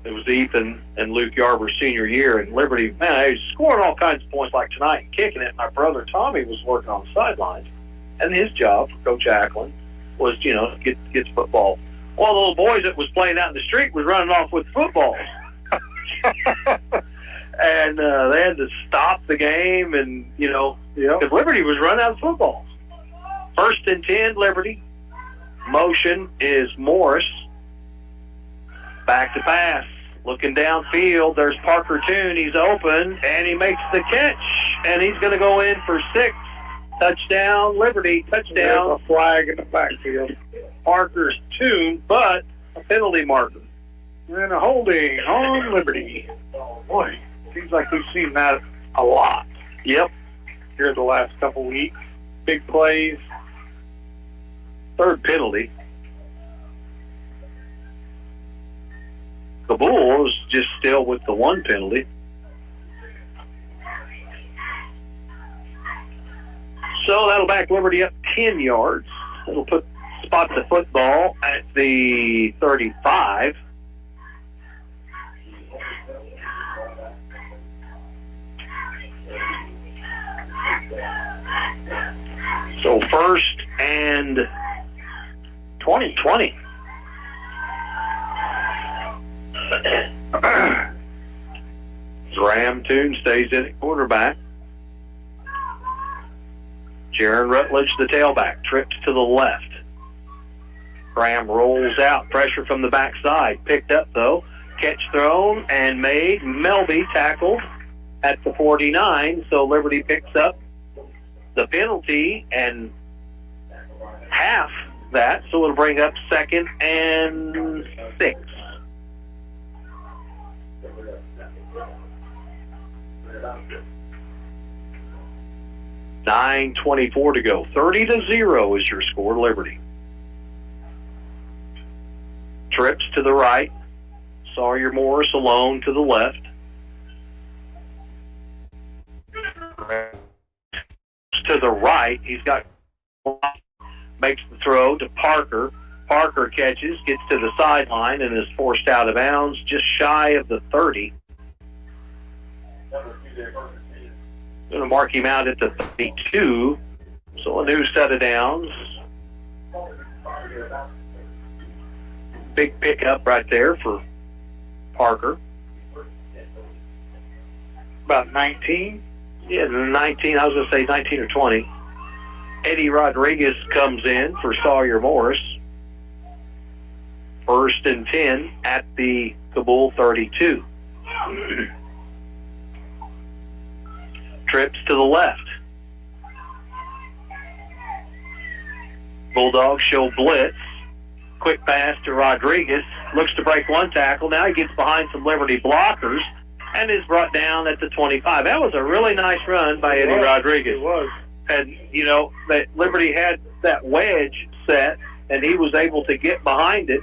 it was Ethan and Luke Yarber's senior year. And Liberty, man, they was scoring all kinds of points like tonight and kicking it. My brother Tommy was working on the sidelines, and his job for Coach Ackland was, get the football. One of the little boys that was playing out in the street was running off with footballs. And they had to stop the game, and, because Liberty was running out of footballs. 1st and 10, Liberty. Motion is Morris. Back to pass. Looking downfield. There's Parker Toon. He's open, and he makes the catch. And he's going to go in for 6. Touchdown, Liberty. Touchdown.
There's a flag in the backfield.
Parker's Toon, but a penalty marker.
And a holding on Liberty. Boy, seems like we've seen that a lot.
Yep.
Here the last couple weeks. Big plays.
3rd penalty. The Bulls just still with the 1 penalty. So that'll back Liberty up 10 yards. It'll spot the football at the 35. So 1st and 20. Graham Toon stays in at quarterback. Jaron Rutledge, the tailback, trips to the left. Graham rolls out, pressure from the backside. Picked up, though. Catch thrown and made. Melby tackled at the 49, so Liberty picks up the penalty and half that, so it'll bring up 2nd and 6. $9:24 to go. 30-0 is your score, Liberty. Trips to the right. Sawyer Morris alone to the left. To the right, he's got makes the throw to Parker. Parker catches, gets to the sideline, and is forced out of bounds just shy of the 30. Going to mark him out at the 32. So a new set of downs. Big pickup right there for Parker.
About 19?
Yeah, 19. I was going to say 19 or 20. Eddie Rodriguez comes in for Sawyer Morris. 1st and 10 at the Cabul 32. Trips to the left. Bulldogs show blitz. Quick pass to Rodriguez. Looks to break 1 tackle. Now he gets behind some Liberty blockers and is brought down at the 25. That was a really nice run by Eddie Rodriguez.
It was.
And, that Liberty had that wedge set, and he was able to get behind it.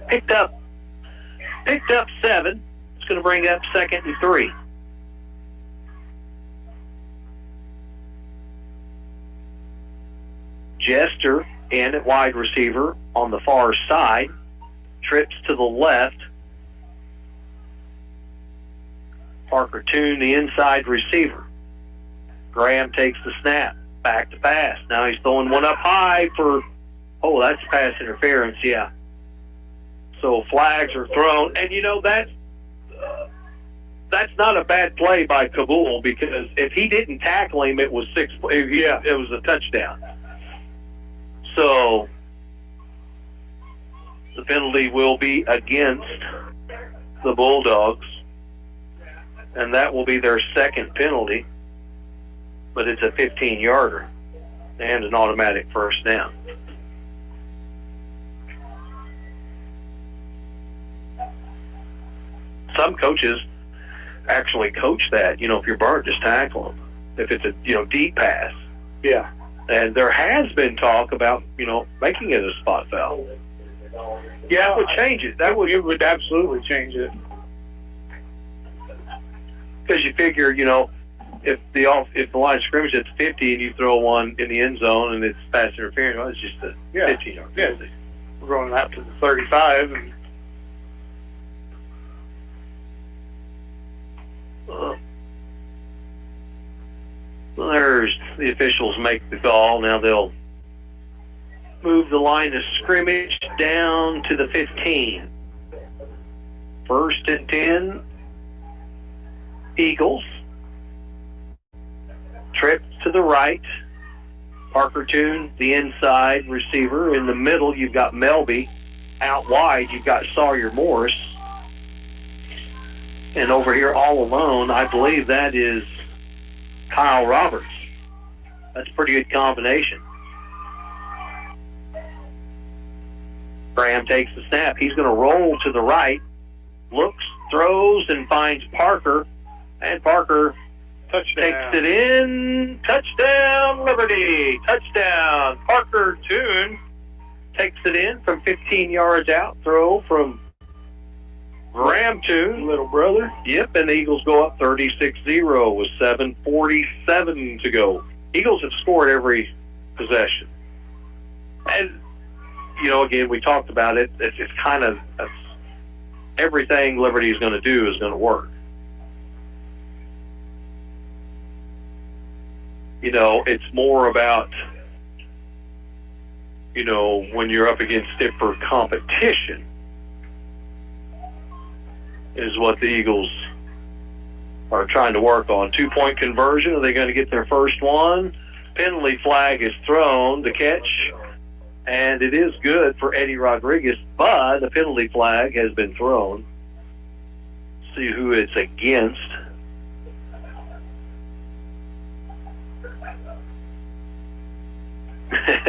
Picked up 7. It's going to bring up 2nd and 3. Jester in at wide receiver on the far side. Trips to the left. Parker Toon, the inside receiver. Graham takes the snap. Back to pass. Now he's throwing one up high for, that's pass interference, yeah. So flags are thrown. And, that's not a bad play by Kabul, because if he didn't tackle him, it was it was a touchdown. So the penalty will be against the Bulldogs, and that will be their second penalty, but it's a 15-yarder and an automatic first down. Some coaches actually coach that. If you're burnt, just tackle them. If it's a deep pass.
Yeah.
And there has been talk about making it a spot foul. Yeah, that would change it.
It would absolutely change it.
Because you figure, if the line of scrimmage is 50 and you throw one in the end zone and it's pass interference, it's just a 15-yard penalty.
We're going out to the 35 and.
There's the officials make the call. Now they'll move the line of scrimmage down to the 15. 1st and 10. Eagles. Trip to the right. Parker Toon, the inside receiver. In the middle, you've got Melby. Out wide, you've got Sawyer Morris. And over here, all alone, I believe that is Kyle Roberts. That's a pretty good combination. Graham takes the snap. He's going to roll to the right. Looks, throws, and finds Parker. And Parker takes it in. Touchdown, Liberty. Touchdown. Parker Toon takes it in from 15 yards out. Throw from Graham Toon, little brother. Yep, and the Eagles go up 36-0 with 7:47 to go. Eagles have scored every possession. And, again, we talked about it. It's kind of everything Liberty is going to do is going to work. It's more about, when you're up against stiffer competition, is what the Eagles are trying to work on. 2-point conversion. Are they going to get their first one? Penalty flag is thrown. The catch, and it is good for Eddie Rodriguez, but the penalty flag has been thrown. See who it's against.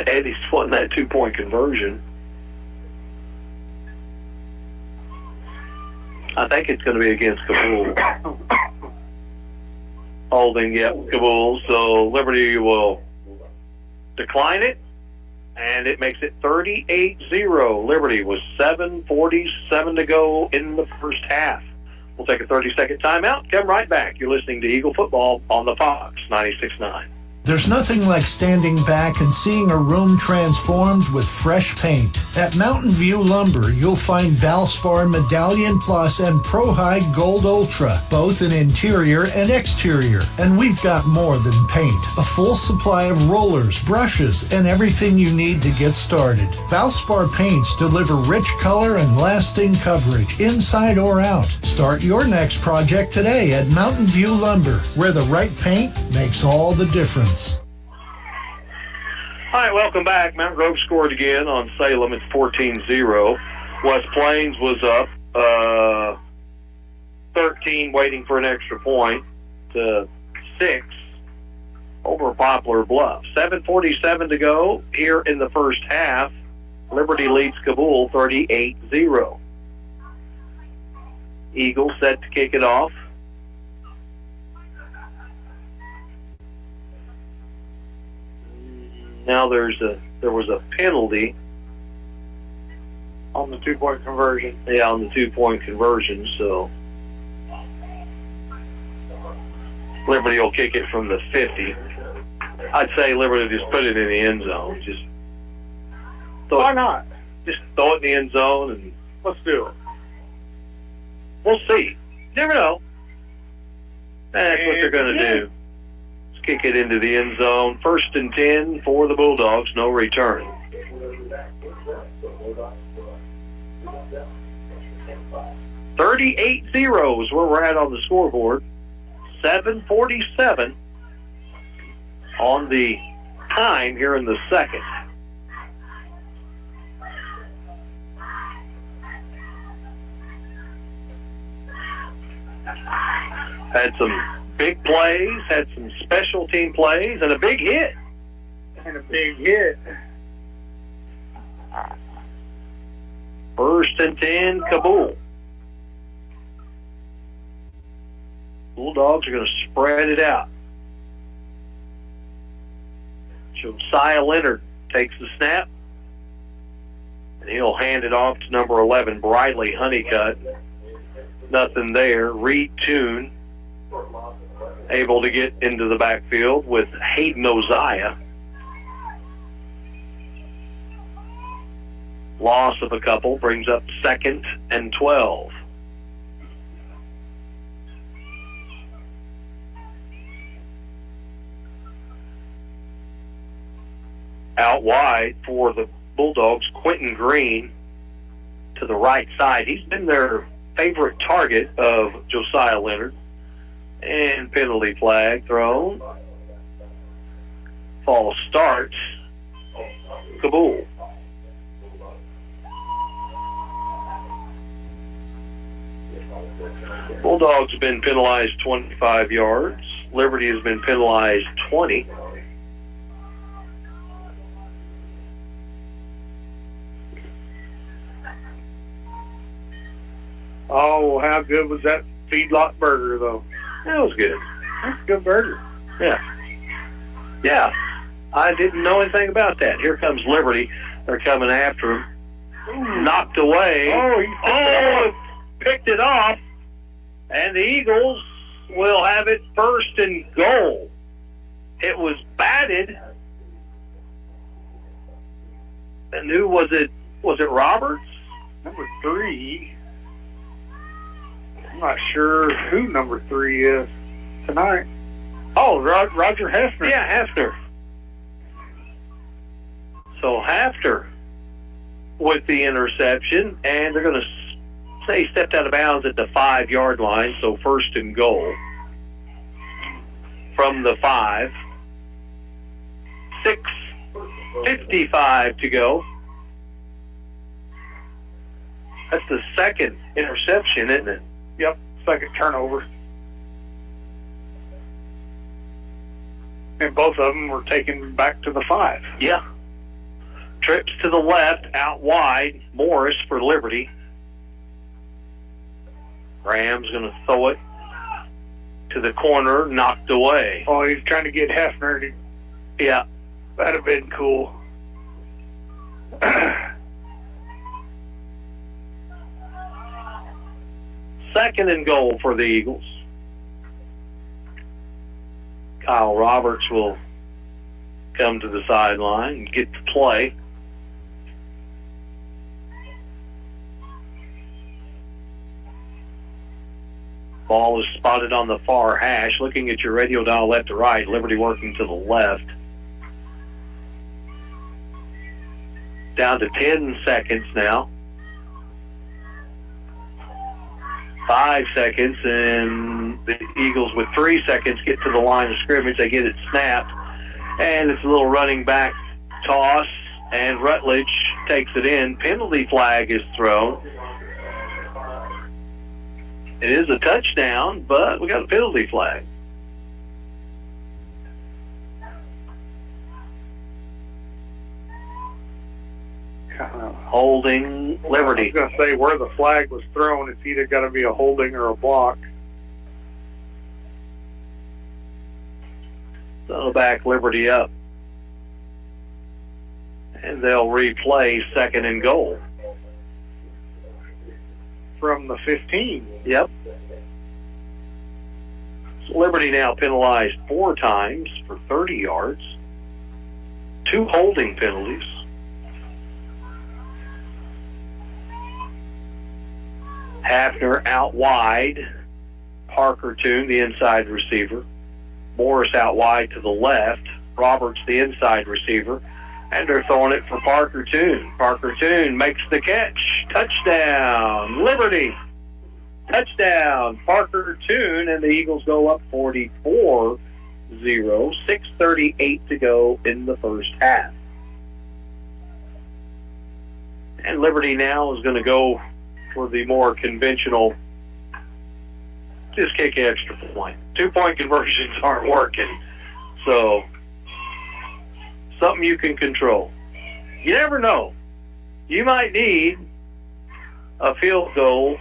Eddie's won that 2-point conversion. I think it's going to be against Kabul. Holding, Kabul. So Liberty will decline it, and it makes it 38-0. Liberty with 7:47 to go in the first half. We'll take a 30-second timeout. Come right back. You're listening to Eagle Football on the Fox 96.9.
There's nothing like standing back and seeing a room transformed with fresh paint. At Mountain View Lumber, you'll find Valspar Medallion Plus and Pro High Gold Ultra, both in interior and exterior. And we've got more than paint. A full supply of rollers, brushes, and everything you need to get started. Valspar paints deliver rich color and lasting coverage, inside or out. Start your next project today at Mountain View Lumber, where the right paint makes all the difference.
All right, welcome back. Mount Grove scored again on Salem. It's 14-0. West Plains was up 13, waiting for an extra point, to 6 over Poplar Bluff. 7:47 to go here in the first half. Liberty leads Kabul 38-0. Eagles set to kick it off. Now there was a penalty
on the 2-point conversion.
Yeah, on the 2-point conversion. So Liberty will kick it from the 50. I'd say Liberty just put it in the end zone.
Why not?
Just throw it in the end zone and
let's do it.
We'll see. Never know. That's what they're going to do. Let's kick it into the end zone. 1st and 10 for the Bulldogs. No return. $38-0 is where we're at on the scoreboard. 7:47 on the time here in the second. Had some big plays, had some special team plays, and a big hit.
And a big hit.
1st and 10, Kabul. Bulldogs are going to spread it out. Josiah Leonard takes the snap, and he'll hand it off to number 11, Briley Honeycutt. Nothing there. Reed Toon able to get into the backfield with Hayden Oziah. Loss of a couple brings up 2nd and 12. Out wide for the Bulldogs, Quentin Green to the right side. He's been their favorite target of Josiah Leonard. And penalty flag thrown. False start. Kabul. Bulldogs have been penalized 25 yards. Liberty has been penalized 20.
Oh, how good was that feedlot burger, though?
That was good.
That's a good burger.
Yeah. Yeah. I didn't know anything about that. Here comes Liberty. They're coming after him. Knocked away.
Oh,
picked it off. And the Eagles will have it 1st and goal. It was batted. And who was it? Was it Roberts?
Number 3. I'm not sure who number 3 is tonight. Oh, Roger Hefner.
Yeah, Hefner. So Hefner with the interception, and they're going to say stepped out of bounds at the 5-yard line, so 1st and goal from the 5. 6:55 to go. That's the second interception, isn't it?
Yep, second turnover. And both of them were taken back to the 5.
Yeah. Trips to the left, out wide. Morris for Liberty. Graham's going to throw it to the corner, knocked away.
Oh, he's trying to get Hefner to...
Yeah.
That'd have been cool.
2nd and goal for the Eagles. Kyle Roberts will come to the sideline and get to play. Ball is spotted on the far hash. Looking at your radio dial left to right, Liberty working to the left. Down to 10 seconds now. 5 seconds, and the Eagles with 3 seconds get to the line of scrimmage. They get it snapped, and it's a little running back toss, and Rutledge takes it in. Penalty flag is thrown. It is a touchdown, but we got a penalty flag. Holding Liberty.
I was going to say where the flag was thrown, it's either got to be a holding or a block.
They'll back Liberty up. And they'll replay 2nd and goal.
From the 15.
Yep. So Liberty now penalized 4 times for 30 yards. 2 holding penalties. Hafner out wide. Parker Toon, the inside receiver. Morris out wide to the left. Roberts, the inside receiver. And they're throwing it for Parker Toon. Parker Toon makes the catch. Touchdown, Liberty. Touchdown, Parker Toon, and the Eagles go up 44-0. 6:38 to go in the first half. And Liberty now is going to go for the more conventional, just kick an extra point. 2-point conversions aren't working. So, something you can control. You never know. You might need a field goal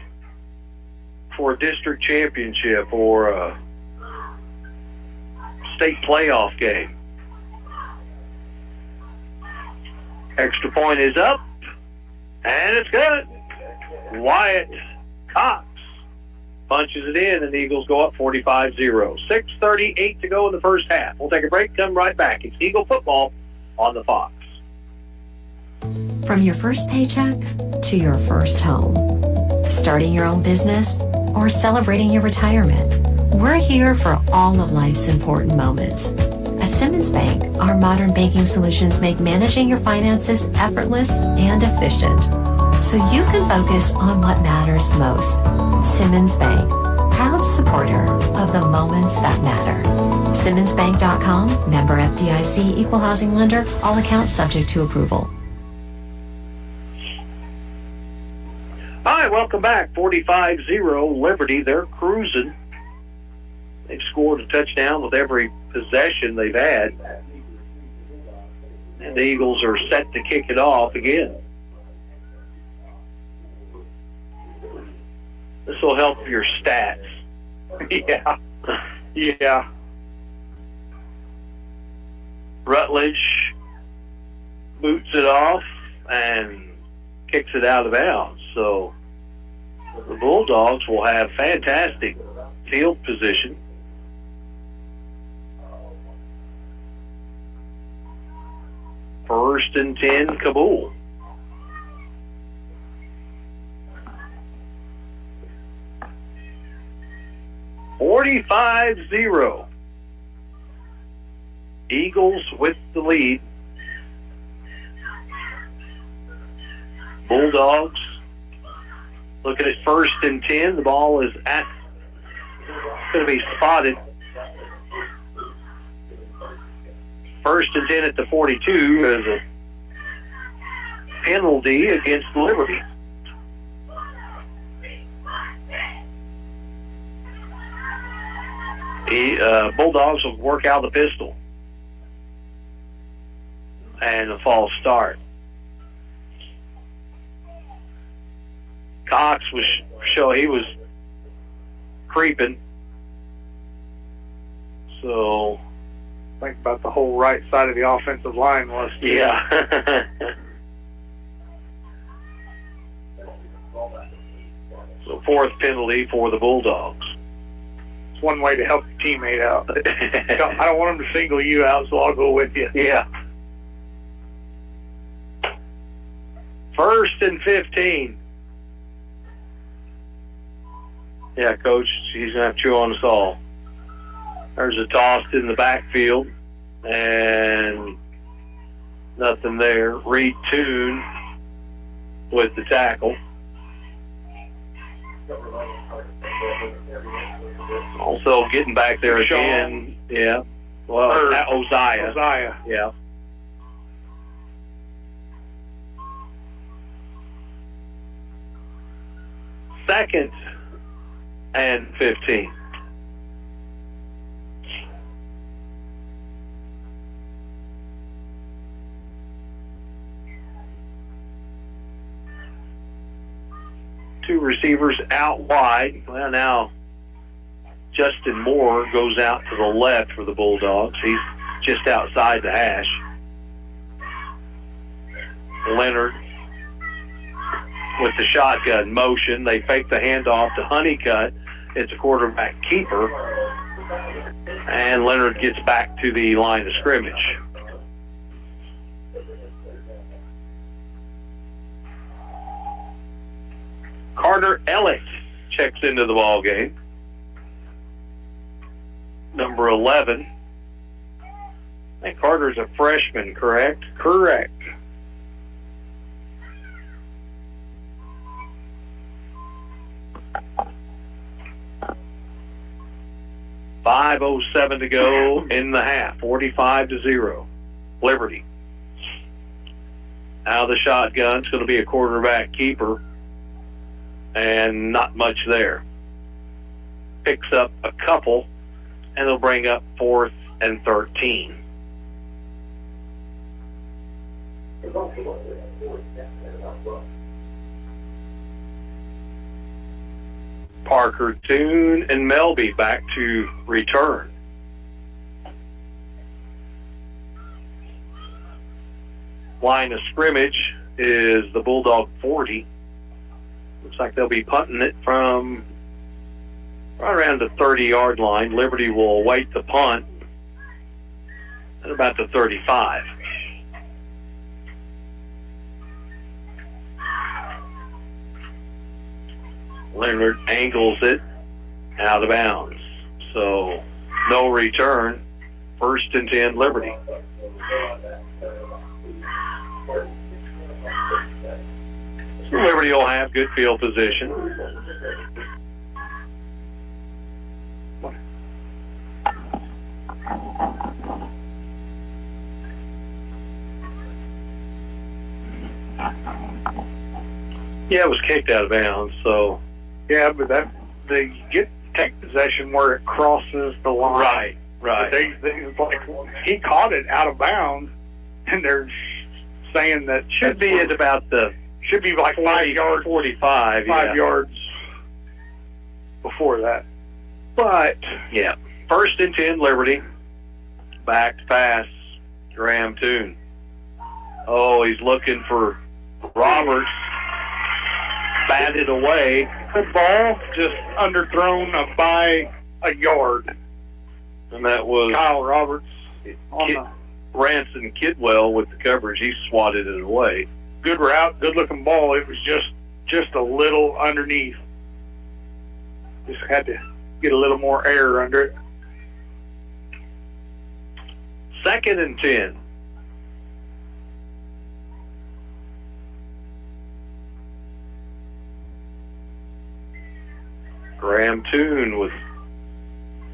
for a district championship or a state playoff game. Extra point is up, and it's good. Wyatt Cox punches it in, and the Eagles go up 45-0. 6:38 to go in the first half. We'll take a break, come right back. It's Eagle football on the Fox.
From your first paycheck to your first home, starting your own business or celebrating your retirement, we're here for all of life's important moments. At Simmons Bank, our modern banking solutions make managing your finances effortless and efficient, so you can focus on what matters most. Simmons Bank, proud supporter of the moments that matter. SimmonsBank.com, member FDIC, equal housing lender, all accounts subject to approval.
All right, welcome back. 45-0 Liberty. They're cruising. They've scored a touchdown with every possession they've had. And the Eagles are set to kick it off again. This will help your stats. Yeah. Rutledge boots it off and kicks it out of bounds. So the Bulldogs will have fantastic field position. First and 10, Kabul. $45-0. Eagles with the lead. Bulldogs looking at first and 10. The ball is going to be spotted. First and 10 at the 42 as a penalty against Liberty. The Bulldogs will work out the pistol. And a false start. Cox was he was creeping. So
think about the whole right side of the offensive line was.
Yeah. So fourth penalty for the Bulldogs.
It's one way to help your teammate out. I don't want them to single you out, so I'll go with you.
Yeah. First and 15. Yeah, Coach, he's going to have to chew on us all. There's a toss in the backfield, and nothing there. Reed Toon with the tackle. Also getting back there again. Yeah. Well, Oziah. Yeah. Second and 15. Two receivers out wide. Well, now Justin Moore goes out to the left for the Bulldogs. He's just outside the hash. Leonard with the shotgun motion. They fake the handoff to Honeycutt. It's a quarterback keeper. And Leonard gets back to the line of scrimmage. Carter Elliott checks into the ball game. number 11. I think Carter's a freshman, correct?
Correct.
.507 to go in the half. 45-0. Liberty. Out of the shotgun. It's going to be a quarterback keeper. And not much there. Picks up a couple, and they'll bring up 4th and 13. Parker Toon and Melby back to return. Line of scrimmage is the Bulldog 40. Looks like they'll be punting it from right around the 30-yard line. Liberty will await the punt at about the 35. Leonard angles it out of bounds. So no return. 1st and 10, Liberty. Liberty will have good field position. Yeah, it was kicked out of bounds, so.
Yeah, but they take possession where it crosses the line.
Right.
But like, he caught it out of bounds, and they're saying that
should be at about the
should be like 5 yards,
45,
5 yards before that.
But yeah, 1st and 10, Liberty. Back to pass, Graham Toon. Oh, he's looking for Roberts. Batted away.
The ball just underthrown by a yard.
And that was
Kyle Roberts.
Ranson Kidwell with the coverage. He swatted it away.
Good route, good looking ball. It was just a little underneath. Just had to get a little more air under it.
2nd and 10. Graham Toon with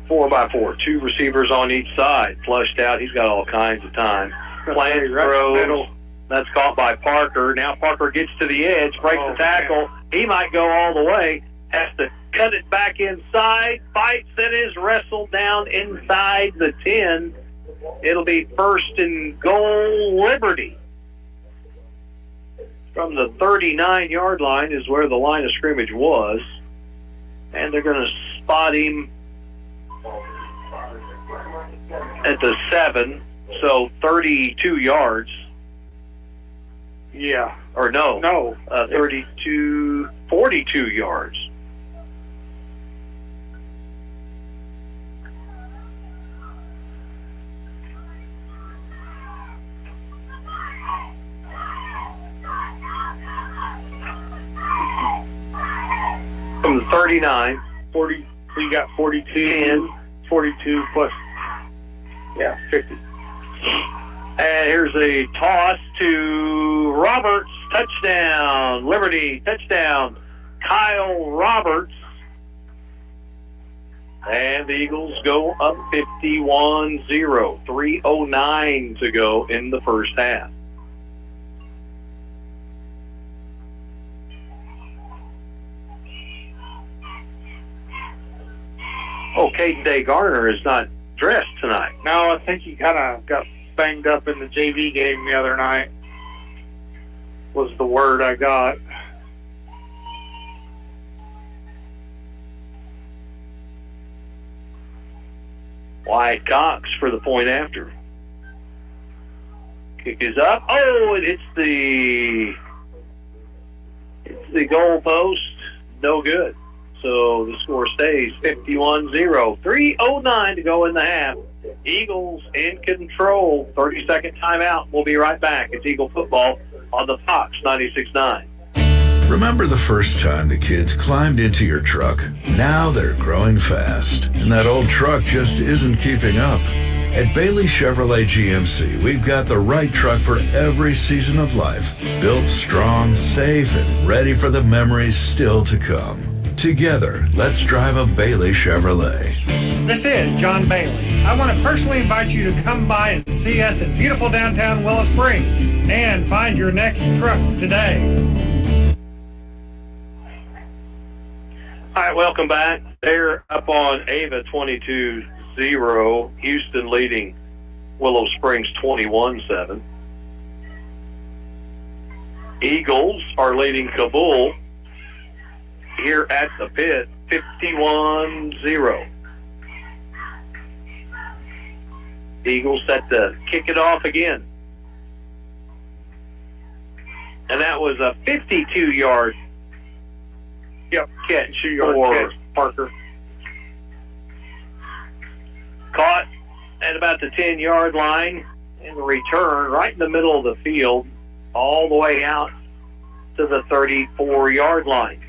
4x4, 2 receivers on each side. Flushed out. He's got all kinds of time. Plant throws. That's caught by Parker. Now Parker gets to the edge, breaks the tackle. Man. He might go all the way. Has to cut it back inside. Fights and is wrestled down inside the 10. It'll be 1st and goal, Liberty. From the 39-yard line is where the line of scrimmage was. And they're going to spot him at the 7, so 32 yards.
Yeah.
Or no. 42 yards. From the 39.
40, so you got 42, 42 plus, 50.
And here's a toss to Roberts. Touchdown. Liberty. Touchdown. Kyle Roberts. And the Eagles go up 51-0. 3:09 to go in the first half. Oh, Caden Day Garner is not dressed tonight.
No, I think he kind of got banged up in the JV game the other night, was the word I got.
Wyatt Cox for the point after. Kick is up. Oh, it hits the goal post. No good. So the score stays 51-0. 3:09 to go in the half. Eagles in control. 30-second timeout. We'll be right back. It's Eagle football on the Fox 96.9.
Remember the first time the kids climbed into your truck? Now they're growing fast, and that old truck just isn't keeping up. At Bailey Chevrolet GMC, we've got the right truck for every season of life. Built strong, safe, and ready for the memories still to come. Together, let's drive a Bailey Chevrolet.
This is John Bailey. I want to personally invite you to come by and see us in beautiful downtown Willow Springs and find your next truck today.
All right, welcome back. They're up on Ava 22-0. Houston leading Willow Springs 21-7. Eagles are leading Kabul here at the pit 51-0. Eagles set to kick it off again. And that was a 52-yard catch for Parker. Caught at about the 10-yard line and the return right in the middle of the field all the way out to the 34-yard line.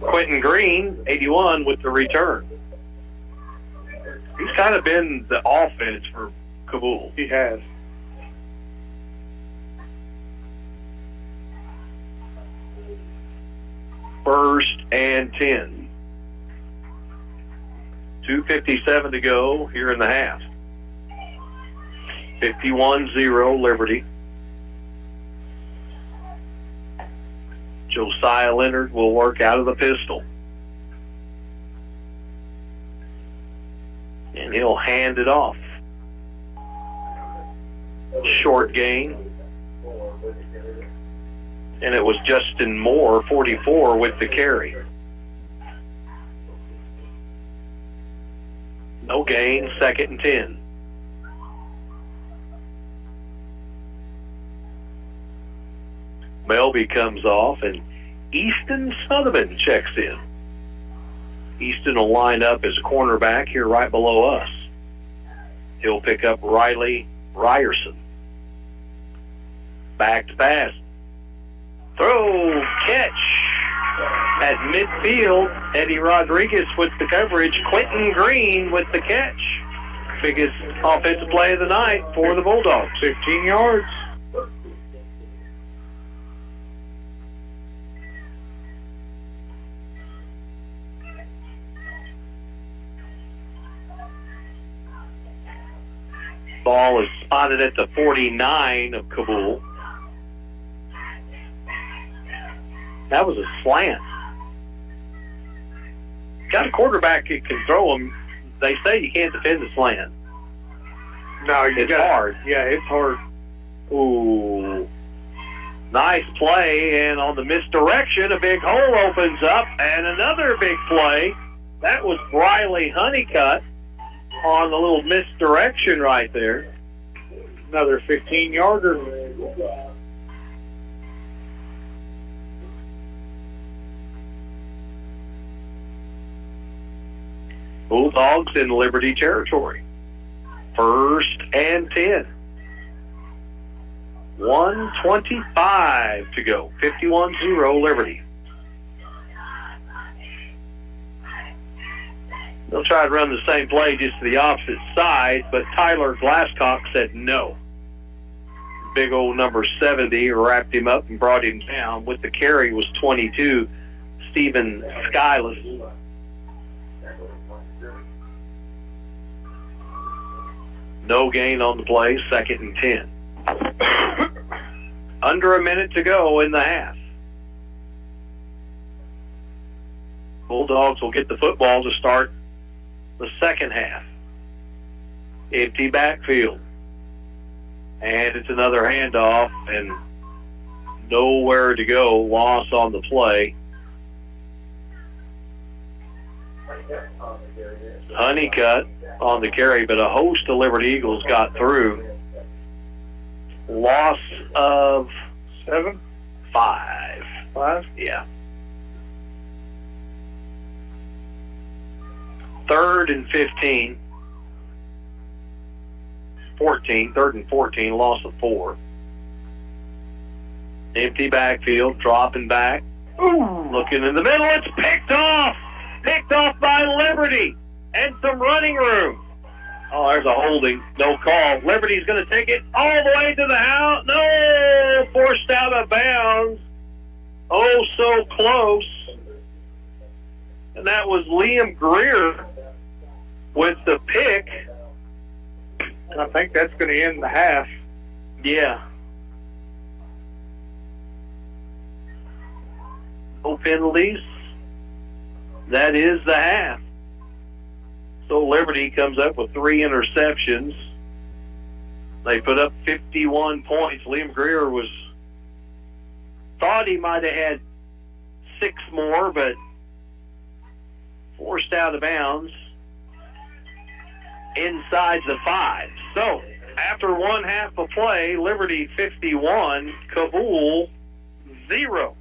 Quentin Green, 81, with the return. He's kind of been the offense for Kabul.
He has.
First and 10. 2:57 to go here in the half. 51-0 Liberty. Josiah Leonard will work out of the pistol. And he'll hand it off. Short gain. And it was Justin Moore, 44, with the carry. No gain, 2nd and 10. Melby comes off, and Easton Sutherland checks in. Easton will line up as a cornerback here right below us. He'll pick up Riley Ryerson. Back to pass. Throw, catch at midfield. Eddie Rodriguez with the coverage. Quentin Green with the catch. Biggest offensive play of the night for the Bulldogs. 15 yards. Ball is spotted at the 49 of Kabul. That was a slant. Got a quarterback that can throw them. They say you can't defend the slant.
No,
it's hard.
Yeah, it's hard.
Ooh. Nice play, and on the misdirection, a big hole opens up, and another big play. That was Riley Honeycutt on the little misdirection right there.
Another 15-yarder.
Bulldogs in Liberty territory. First and 10. 1:25 to go. 51-0 Liberty. They'll try to run the same play just to the opposite side, but Tyler Glasscock said no. Big old number 70 wrapped him up and brought him down. With the carry was 22, Stephen Skyless. No gain on the play, 2nd and 10. Under a minute to go in the half. Bulldogs will get the football to start the second half. Empty backfield. And it's another handoff and nowhere to go. Loss on the play. Honeycutt on the carry, but a host of Liberty Eagles got through. Loss of
7?
5.
5?
Yeah. 3rd and 15. 14. 3rd and 14. Loss of 4. Empty backfield, dropping back. Ooh. Looking in the middle, it's picked off! Picked off by Liberty! And some running room. Oh, there's a holding. No call. Liberty's going to take it all the way to the house. No! Forced out of bounds. Oh, so close. And that was Liam Greer with the pick.
I think that's going to end the half.
Yeah. No penalties. That is the half. So Liberty comes up with 3 interceptions. They put up 51 points. Liam Greer thought he might have had 6 more, but forced out of bounds inside the 5. So after one half of play, Liberty 51, Kabul 0.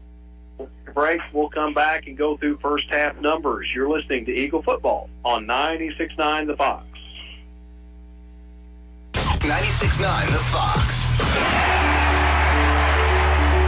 Break, we'll come back and go through first half numbers. You're listening to Eagle Football on 96.9 The Fox.
96.9 The Fox.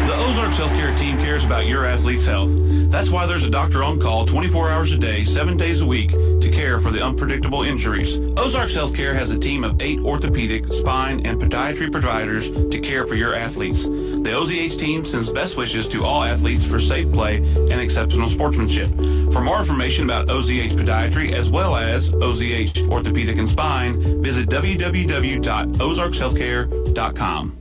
The Ozarks Healthcare team cares about your athlete's health. That's why there's a doctor on call 24 hours a day, 7 days a week to care for the unpredictable injuries. Ozarks Healthcare has a team of 8 orthopedic, spine, and podiatry providers to care for your athletes. The OZH team sends best wishes to all athletes for safe play and exceptional sportsmanship. For more information about OZH Podiatry as well as OZH Orthopedic and Spine, visit www.ozarkshealthcare.com.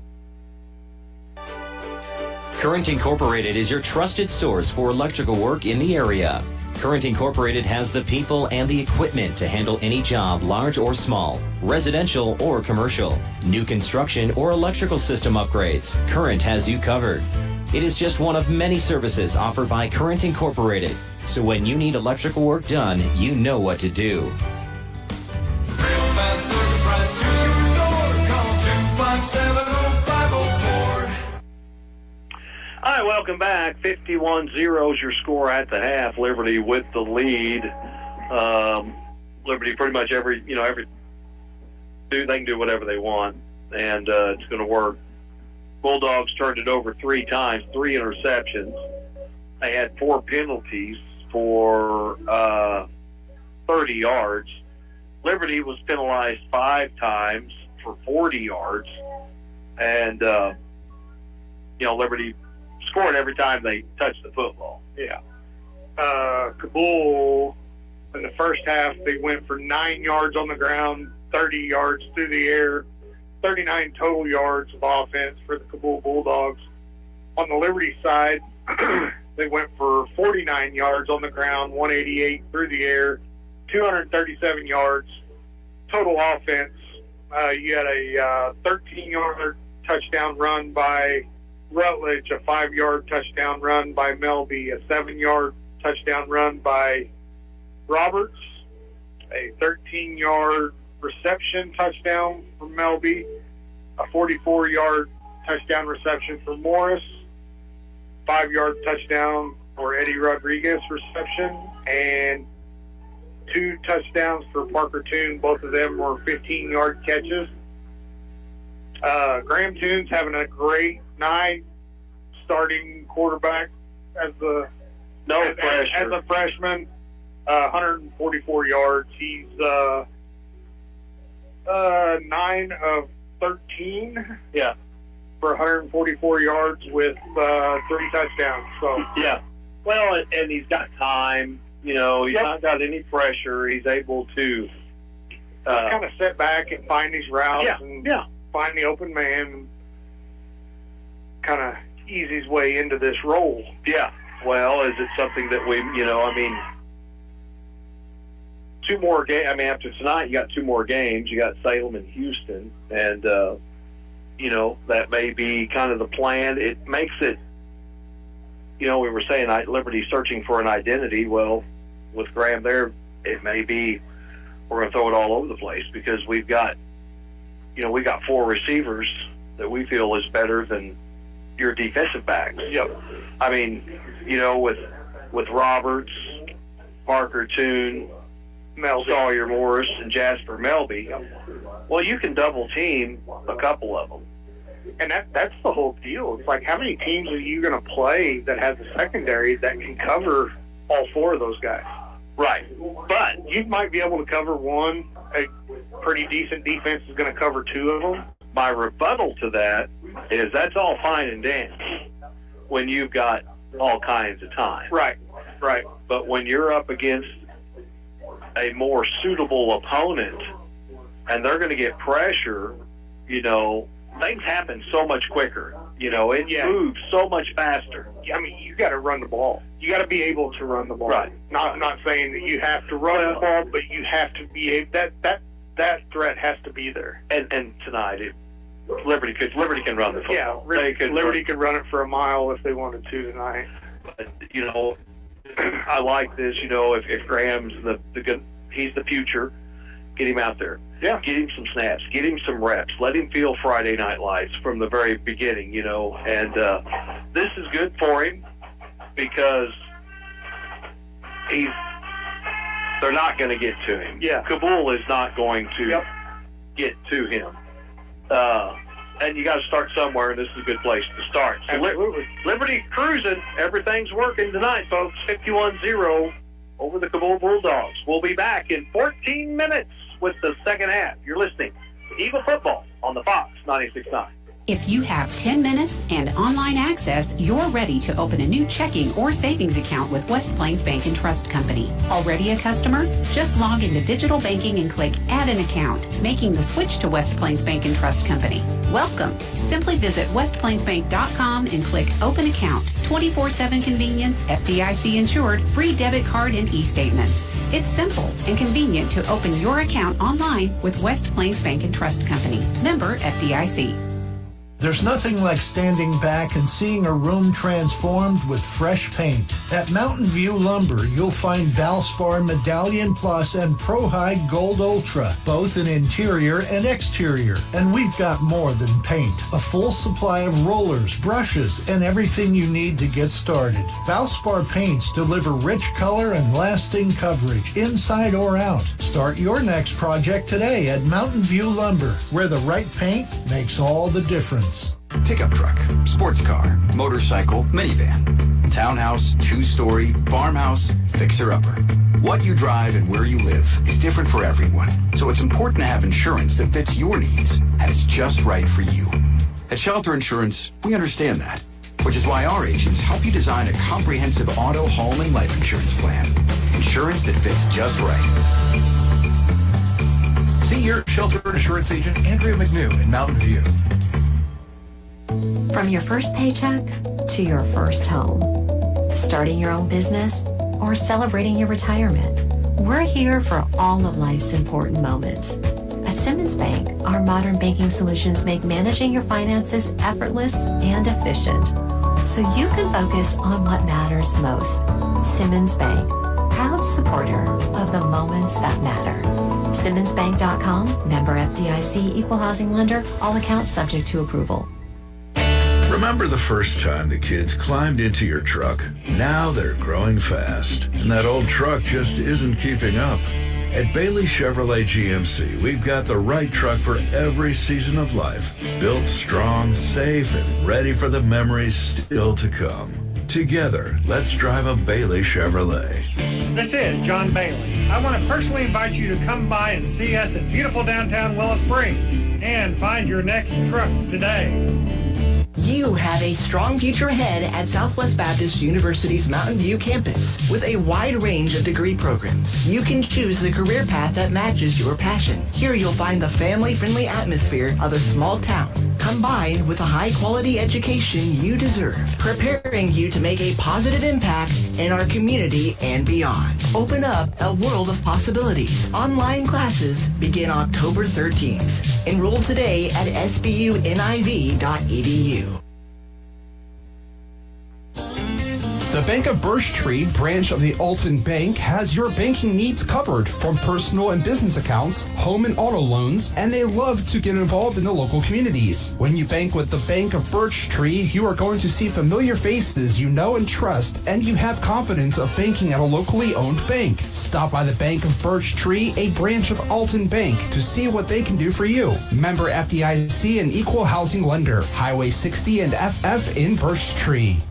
Current Incorporated is your trusted source for electrical work in the area. Current Incorporated has the people and the equipment to handle any job, large or small, residential or commercial, new construction or electrical system upgrades. Current has you covered. It is just one of many services offered by Current Incorporated. So when you need electrical work done, you know what to do.
All right, welcome back. 51-0 is your score at the half. Liberty with the lead. Liberty pretty much they can do whatever they want, and it's going to work. Bulldogs turned it over 3 times, 3 interceptions. They had 4 penalties for 30 yards. Liberty was penalized 5 times for 40 yards, and Liberty scored every time they touched the football.
Yeah. Kabul, in the first half, they went for 9 yards on the ground, 30 yards through the air, 39 total yards of offense for the Kabul Bulldogs. On the Liberty side, they went for 49 yards on the ground, 188 through the air, 237 yards total offense. You had a 13-yard touchdown run by Rutledge, a 5-yard touchdown run by Melby, a 7-yard touchdown run by Roberts, a 13-yard reception touchdown from Melby, a 44-yard touchdown reception for Morris, 5-yard touchdown for Eddie Rodriguez reception, and 2 touchdowns for Parker Toon. Both of them were 15-yard catches. Graham Toon's having a great night, starting quarterback as a freshman, 144 yards. He's 9 of 13.
Yeah,
for 144 yards with 3 touchdowns. So
yeah, well, and he's got time. He's not got any pressure. He's able to
kind of sit back and find these routes and find the open man, kind of ease his way into this role.
Yeah. Well, is it something that 2 more games. After tonight, you got 2 more games. You got Salem and Houston, and that may be kind of the plan. It makes it. We were saying Liberty searching for an identity. Well, with Graham there, it may be we're going to throw it all over the place because we've got 4 receivers that we feel is better than your defensive backs.
Yep.
With Roberts, Parker Toon, Sawyer Morris, and Jasper Melby, well, you can double team a couple of them.
And that's the whole deal. It's like, how many teams are you going to play that has a secondary that can cover all four of those guys? Right. But you might be able to cover one. A pretty decent defense is going to cover two of them.
My rebuttal to that is that's all fine and dandy when you've got all kinds of time.
Right.
But when you're up against a more suitable opponent and they're going to get pressure, things happen so much quicker. It moves so much faster.
I mean, you got to run the ball. You got to be able to run the ball.
Right.
Not saying that you have to run the ball, but you have to be able. That threat has to be there.
And tonight, Liberty can run the football.
Yeah, Liberty could run it for a mile if they wanted to tonight.
But, I like this. If Graham's he's the future. Get him out there.
Yeah.
Get him some snaps. Get him some reps. Let him feel Friday Night Lights from the very beginning, And this is good for him because they're not going to get to him.
Yeah.
Kabul is not going to get to him. And you got to start somewhere, and this is a good place to start. So
Absolutely.
Liberty cruising. Everything's working tonight, folks. 51-0 over the Kabul Bulldogs. We'll be back in 14 minutes with the second half. You're listening to Eagle Football on the Fox 96.9.
If you have 10 minutes and online access, you're ready to open a new checking or savings account with West Plains Bank & Trust Company. Already a customer? Just log into digital banking and click Add an Account, making the switch to West Plains Bank & Trust Company. Welcome. Simply visit westplainsbank.com and click Open Account. 24/7 convenience, FDIC insured, free debit card and e-statements. It's simple and convenient to open your account online with West Plains Bank & Trust Company. Member FDIC.
There's nothing like standing back and seeing a room transformed with fresh paint. At Mountain View Lumber, you'll find Valspar Medallion Plus and Pro High Gold Ultra, both in interior and exterior. And we've got more than paint. A full supply of rollers, brushes, and everything you need to get started. Valspar paints deliver rich color and lasting coverage, inside or out. Start your next project today at Mountain View Lumber, where the right paint makes all the difference.
Pickup truck, sports car, motorcycle, minivan, townhouse, two-story, farmhouse, fixer-upper. What you drive and where you live is different for everyone, so it's important to have insurance that fits your needs and is just right for you. At Shelter Insurance, we understand that, which is why our agents help you design a comprehensive auto, home, and life insurance plan. Insurance that fits just right.
See your Shelter Insurance agent, Andrea McNew in Mountain View.
From your first paycheck to your first home, starting your own business or celebrating your retirement, we're here for all of life's important moments. At Simmons Bank, our modern banking solutions make managing your finances effortless and efficient, so you can focus on what matters most. Simmons Bank, proud supporter of the moments that matter. SimmonsBank.com, member FDIC, equal housing lender, all accounts subject to approval.
Remember the first time the kids climbed into your truck? Now they're growing fast, and that old truck just isn't keeping up. At Bailey Chevrolet GMC, we've got the right truck for every season of life. Built strong, safe, and ready for the memories still to come. Together, let's drive a Bailey Chevrolet.
This is John Bailey. I want to personally invite you to come by and see us in beautiful downtown Willow Springs and find your next truck today.
You have a strong future ahead at Southwest Baptist University's Mountain View campus. With a wide range of degree programs, you can choose the career path that matches your passion. Here you'll find the family-friendly atmosphere of a small town, combined with a high-quality education you deserve, preparing you to make a positive impact in our community and beyond. Open up a world of possibilities. Online classes begin October 13th. Enroll today at sbuniv.edu.
The Bank of Birch Tree branch of the Alton Bank has your banking needs covered from personal and business accounts, home and auto loans, and they love to get involved in the local communities. When you bank with the Bank of Birch Tree, you are going to see familiar faces you know and trust, and you have confidence of banking at a locally owned bank. Stop by the Bank of Birch Tree, a branch of Alton Bank, to see what they can do for you. Member FDIC and equal housing lender. Highway 60 and FF in Birch Tree.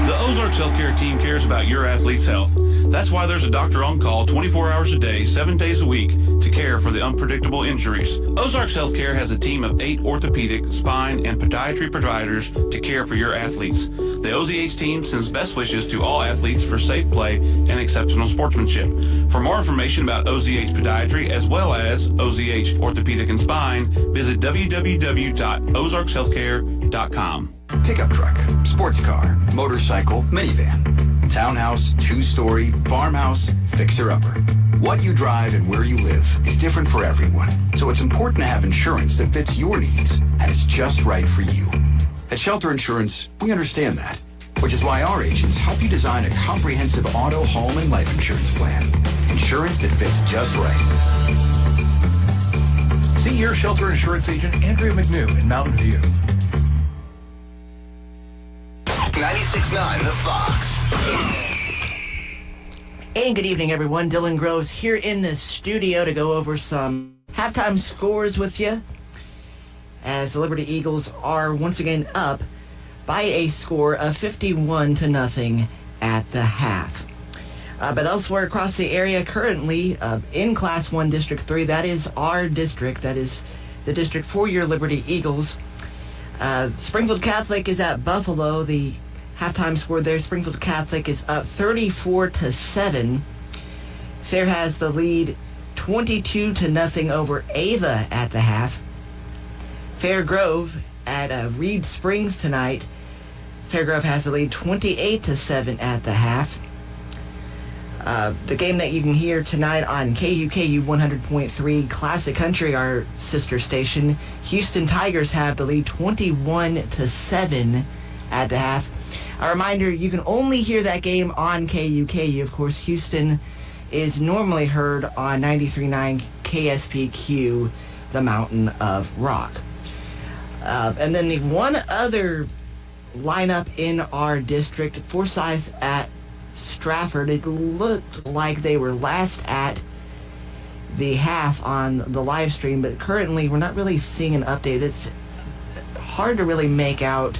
The Ozarks Healthcare team cares about your athlete's health. That's why there's a doctor on call 24 hours a day, 7 days a week to care for the unpredictable injuries. Ozarks Healthcare has a team of 8 orthopedic, spine, and podiatry providers to care for your athletes. The OZH team sends best wishes to all athletes for safe play and exceptional sportsmanship. For more information about OZH Podiatry as well as OZH Orthopedic and Spine, visit www.ozarkshealthcare.com.
Pickup truck, sports car, motorcycle, minivan, townhouse, 2-story, farmhouse, fixer-upper. What you drive and where you live is different for everyone, so it's important to have insurance that fits your needs and is just right for you. At Shelter Insurance, we understand that, which is why our agents help you design a comprehensive auto, home, and life insurance plan. Insurance that fits just right.
See your Shelter Insurance agent, Andrea McNew in Mountain View.
96.9 The Fox.
And good evening, everyone. Dylan Groves here in the studio to go over some halftime scores with you, as the Liberty Eagles are once again up by a score of 51-0 at the half. But elsewhere across the area currently in Class 1 District 3, that is our district, that is the district for your Liberty Eagles. Springfield Catholic is at Buffalo. The halftime score there, Springfield Catholic is up 34-7. Fair has the lead 22-0 over Ava at the half. Fair Grove at Reed Springs tonight. Fair Grove has the lead 28-7 at the half. The game that you can hear tonight on KUKU 100.3 Classic Country, our sister station, Houston Tigers have the lead 21-7 at the half. A reminder, you can only hear that game on KUKU. Of course, Houston is normally heard on 93.9 KSPQ, the Mountain of Rock. And then the one other lineup in our district, Forsyth at Stratford. It looked like they were last at the half on the live stream, but currently we're not really seeing an update. It's hard to really make out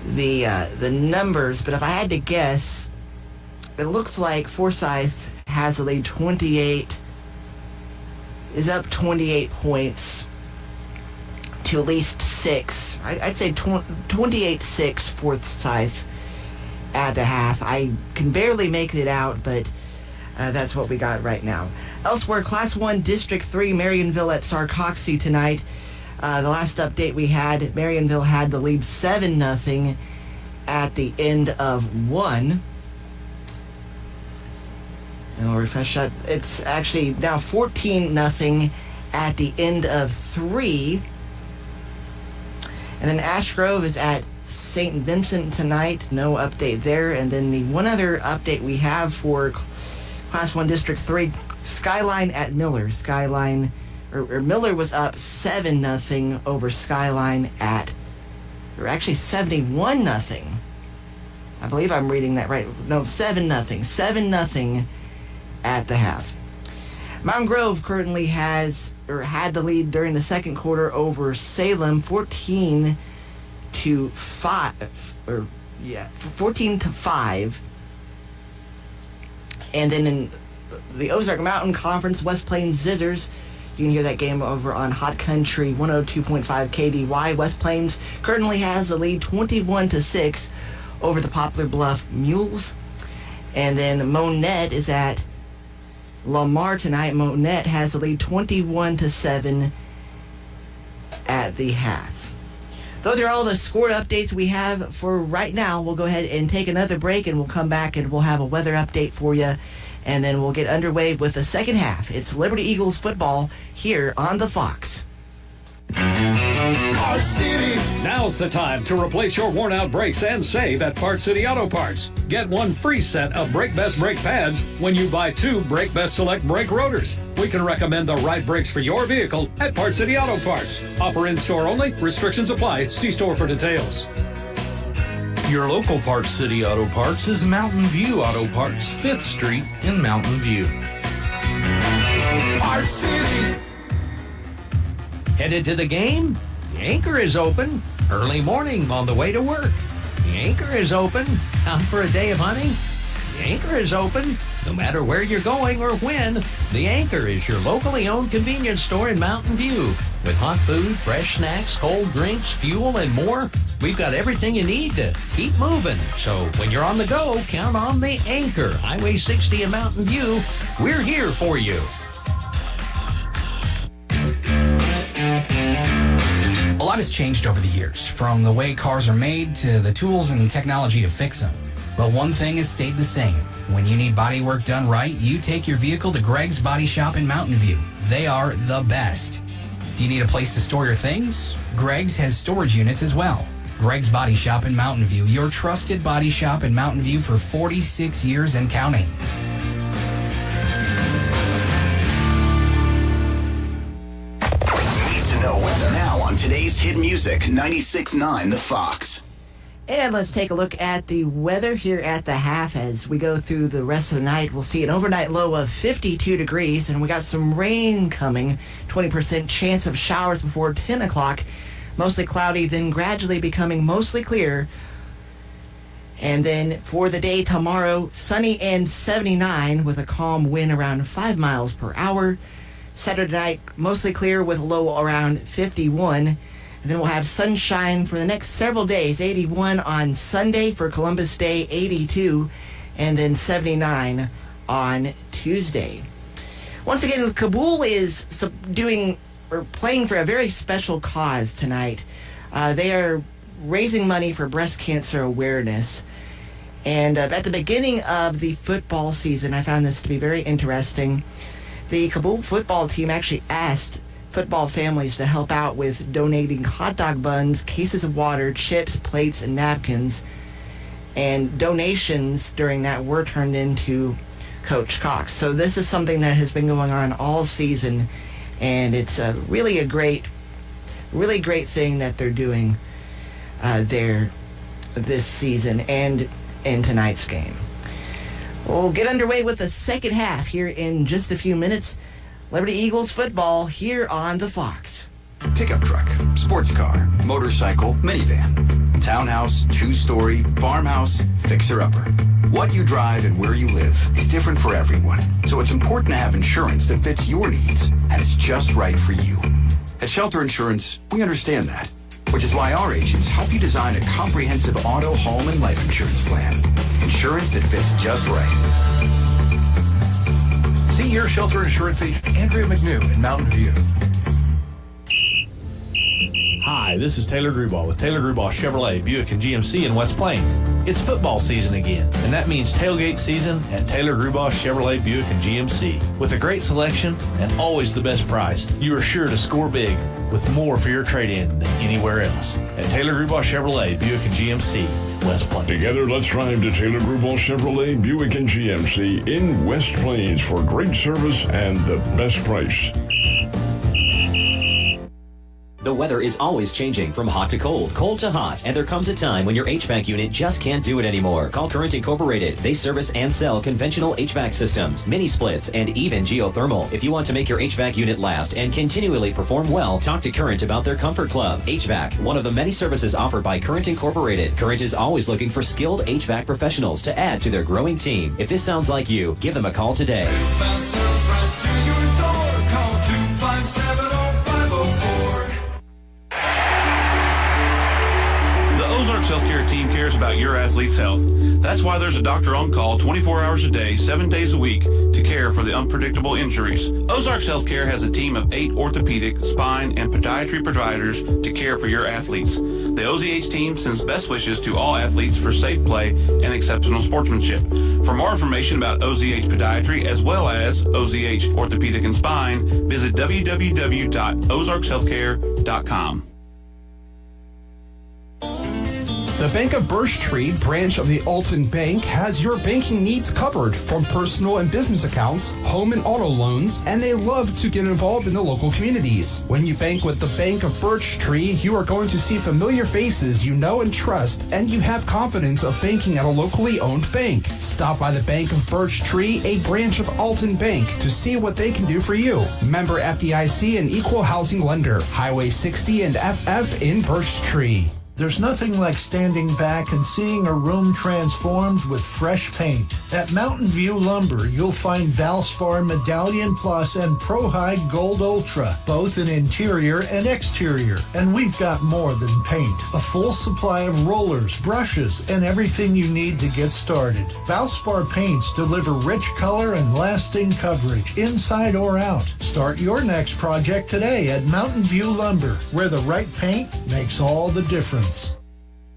the numbers, but if I had to guess, it looks like Forsyth has the lead 28 points to at least 6. I'd say 28-6 Forsyth at the half. I can barely make it out, but that's what we got right now. Elsewhere, Class 1 District 3, Marionville at Sarcoxie tonight. The last update we had, Marionville had the lead 7-0 at the end of 1. And we'll refresh that. It's actually now 14-0 at the end of 3. And then Ash Grove is at St. Vincent tonight. No update there. And then the one other update we have for Class 1 District 3, Skyline at Miller. Miller was up 7-0 over Skyline at, or actually 71-0. I believe I'm reading that right. No, 7-0. 7-0 at the half. Mountain Grove currently had the lead during the second quarter over Salem, 14-5. And then in the Ozark Mountain Conference, West Plains Zizzers, you can hear that game over on Hot Country 102.5 KDY. West Plains currently has the lead 21-6 over the Poplar Bluff Mules. And then Monette is at Lamar tonight. Monette has the lead 21-7 at the half. Those are all the score updates we have for right now. We'll go ahead and take another break, and we'll come back and we'll have a weather update for you. And then we'll get underway with the second half. It's Liberty Eagles football here on the Fox.
Parts City. Now's the time to replace your worn-out brakes and save at Parts City Auto Parts. Get one free set of Brake Best brake pads when you buy 2 Brake Best Select brake rotors. We can recommend the right brakes for your vehicle at Parts City Auto Parts. Offer in-store only. Restrictions apply. See store for details.
Your local Parts City Auto Parts is Mountain View Auto Parts, 5th Street in Mountain View.
Parts City. Headed to the game? The Anchor is open. Early morning on the way to work. The Anchor is open. Out for a day of hunting? The Anchor is open. No matter where you're going or when, The Anchor is your locally owned convenience store in Mountain View. With hot food, fresh snacks, cold drinks, fuel, and more, we've got everything you need to keep moving. So when you're on the go, count on The Anchor. Highway 60 in Mountain View. We're here for you.
A lot has changed over the years, from the way cars are made to the tools and technology to fix them. But one thing has stayed the same. When you need body work done right, you take your vehicle to Greg's Body Shop in Mountain View. They are the best. Do you need a place to store your things? Greg's has storage units as well. Greg's Body Shop in Mountain View, your trusted body shop in Mountain View for 46 years and counting.
Need to know weather now on today's hit music 96.9 The Fox.
And let's take a look at the weather here at the half as we go through the rest of the night. We'll see an overnight low of 52 degrees, and we got some rain coming, 20% chance of showers before 10 o'clock. Mostly cloudy, then gradually becoming mostly clear. And then for the day tomorrow, sunny and 79 with a calm wind around 5 miles per hour. Saturday night, mostly clear with a low around 51. And then we'll have sunshine for the next several days. 81 on Sunday for Columbus Day, 82, and then 79 on Tuesday. Once again, Kabul is playing for a very special cause tonight. They are raising money for breast cancer awareness. And at the beginning of the football season, I found this to be very interesting. The Kabul football team actually asked football families to help out with donating hot dog buns, cases of water, chips, plates, and napkins. And donations during that were turned into Coach Cox. So this is something that has been going on all season, and it's really great thing that they're doing there this season and in tonight's game. We'll get underway with the second half here in just a few minutes. Liberty Eagles football here on the Fox.
Pickup truck, sports car, motorcycle, minivan, townhouse, 2-story, farmhouse, fixer-upper. What you drive and where you live is different for everyone, so it's important to have insurance that fits your needs and is just right for you. At Shelter Insurance, we understand that, which is why our agents help you design a comprehensive auto, home, and life insurance plan. Insurance that fits just right.
See your Shelter Insurance agent, Andrea McNew in Mountain View.
Hi, this is Taylor Grubauer with Taylor Grubauer Chevrolet, Buick, and GMC in West Plains. It's football season again, and that means tailgate season at Taylor Grubauer Chevrolet, Buick, and GMC. With a great selection and always the best price, you are sure to score big with more for your trade-in than anywhere else. At Taylor Grubauer Chevrolet, Buick, and GMC, West Plains.
Together, let's drive to Taylor Grubauer Chevrolet, Buick, and GMC in West Plains for great service and the best price.
The weather is always changing from hot to cold, cold to hot, and there comes a time when your HVAC unit just can't do it anymore. Call Current Incorporated. They service and sell conventional HVAC systems, mini splits, and even geothermal. If you want to make your HVAC unit last and continually perform well, talk to Current about their Comfort Club. HVAC, one of the many services offered by Current Incorporated. Current is always looking for skilled HVAC professionals to add to their growing team. If this sounds like you, give them a call today.
Ozarks Healthcare team cares about your athlete's health. That's why there's a doctor on call 24 hours a day, 7 days a week to care for the unpredictable injuries. Ozarks Healthcare has a team of 8 orthopedic, spine, and podiatry providers to care for your athletes. The OZH team sends best wishes to all athletes for safe play and exceptional sportsmanship. For more information about OZH Podiatry as well as OZH Orthopedic and Spine, visit www.ozarkshealthcare.com. alsorshealthcare.com.
The Bank of Birch Tree branch of the Alton Bank has your banking needs covered from personal and business accounts, home and auto loans, and they love to get involved in the local communities. When you bank with the Bank of Birch Tree, you are going to see familiar faces you know and trust, and you have confidence of banking at a locally owned bank. Stop by the Bank of Birch Tree, a branch of Alton Bank, to see what they can do for you. Member FDIC and equal housing lender. Highway 60 and FF in Birch Tree.
There's nothing like standing back and seeing a room transformed with fresh paint. At Mountain View Lumber, you'll find Valspar Medallion Plus and Pro-High Gold Ultra, both in interior and exterior. And we've got more than paint. A full supply of rollers, brushes, and everything you need to get started. Valspar paints deliver rich color and lasting coverage, inside or out. Start your next project today at Mountain View Lumber, where the right paint makes all the difference.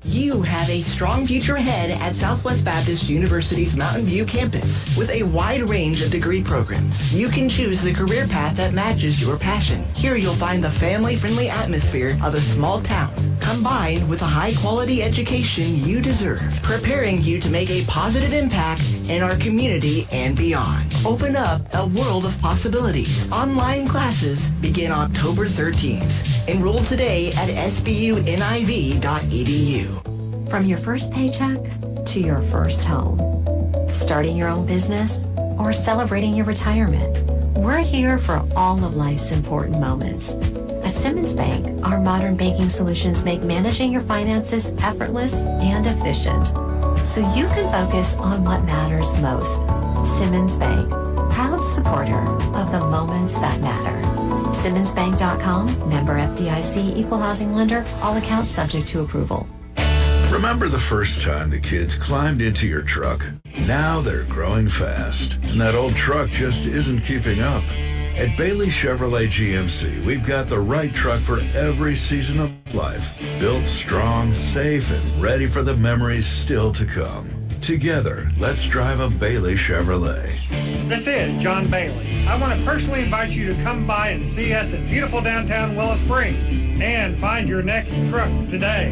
You have a strong future ahead at Southwest Baptist University's Mountain View campus. With a wide range of degree programs, you can choose the career path that matches your passion. Here you'll find the family-friendly atmosphere of a small town, combined with a high-quality education you deserve, preparing you to make a positive impact in our community and beyond. Open up a world of possibilities. Online classes begin October 13th. Enroll today at sbuniv.edu.
From your first paycheck to your first home, starting your own business or celebrating your retirement, we're here for all of life's important moments. At Simmons Bank, our modern banking solutions make managing your finances effortless and efficient, so you can focus on what matters most. Simmons Bank, proud supporter of the moments that matter. SimmonsBank.com, member FDIC, equal housing lender, all accounts subject to approval.
Remember the first time the kids climbed into your truck? Now they're growing fast, and that old truck just isn't keeping up. At Bailey Chevrolet GMC, we've got the right truck for every season of life. Built strong, safe, and ready for the memories still to come. Together, let's drive a Bailey Chevrolet.
This is John Bailey. I want to personally invite you to come by and see us in beautiful downtown Willow Springs and find your next truck today.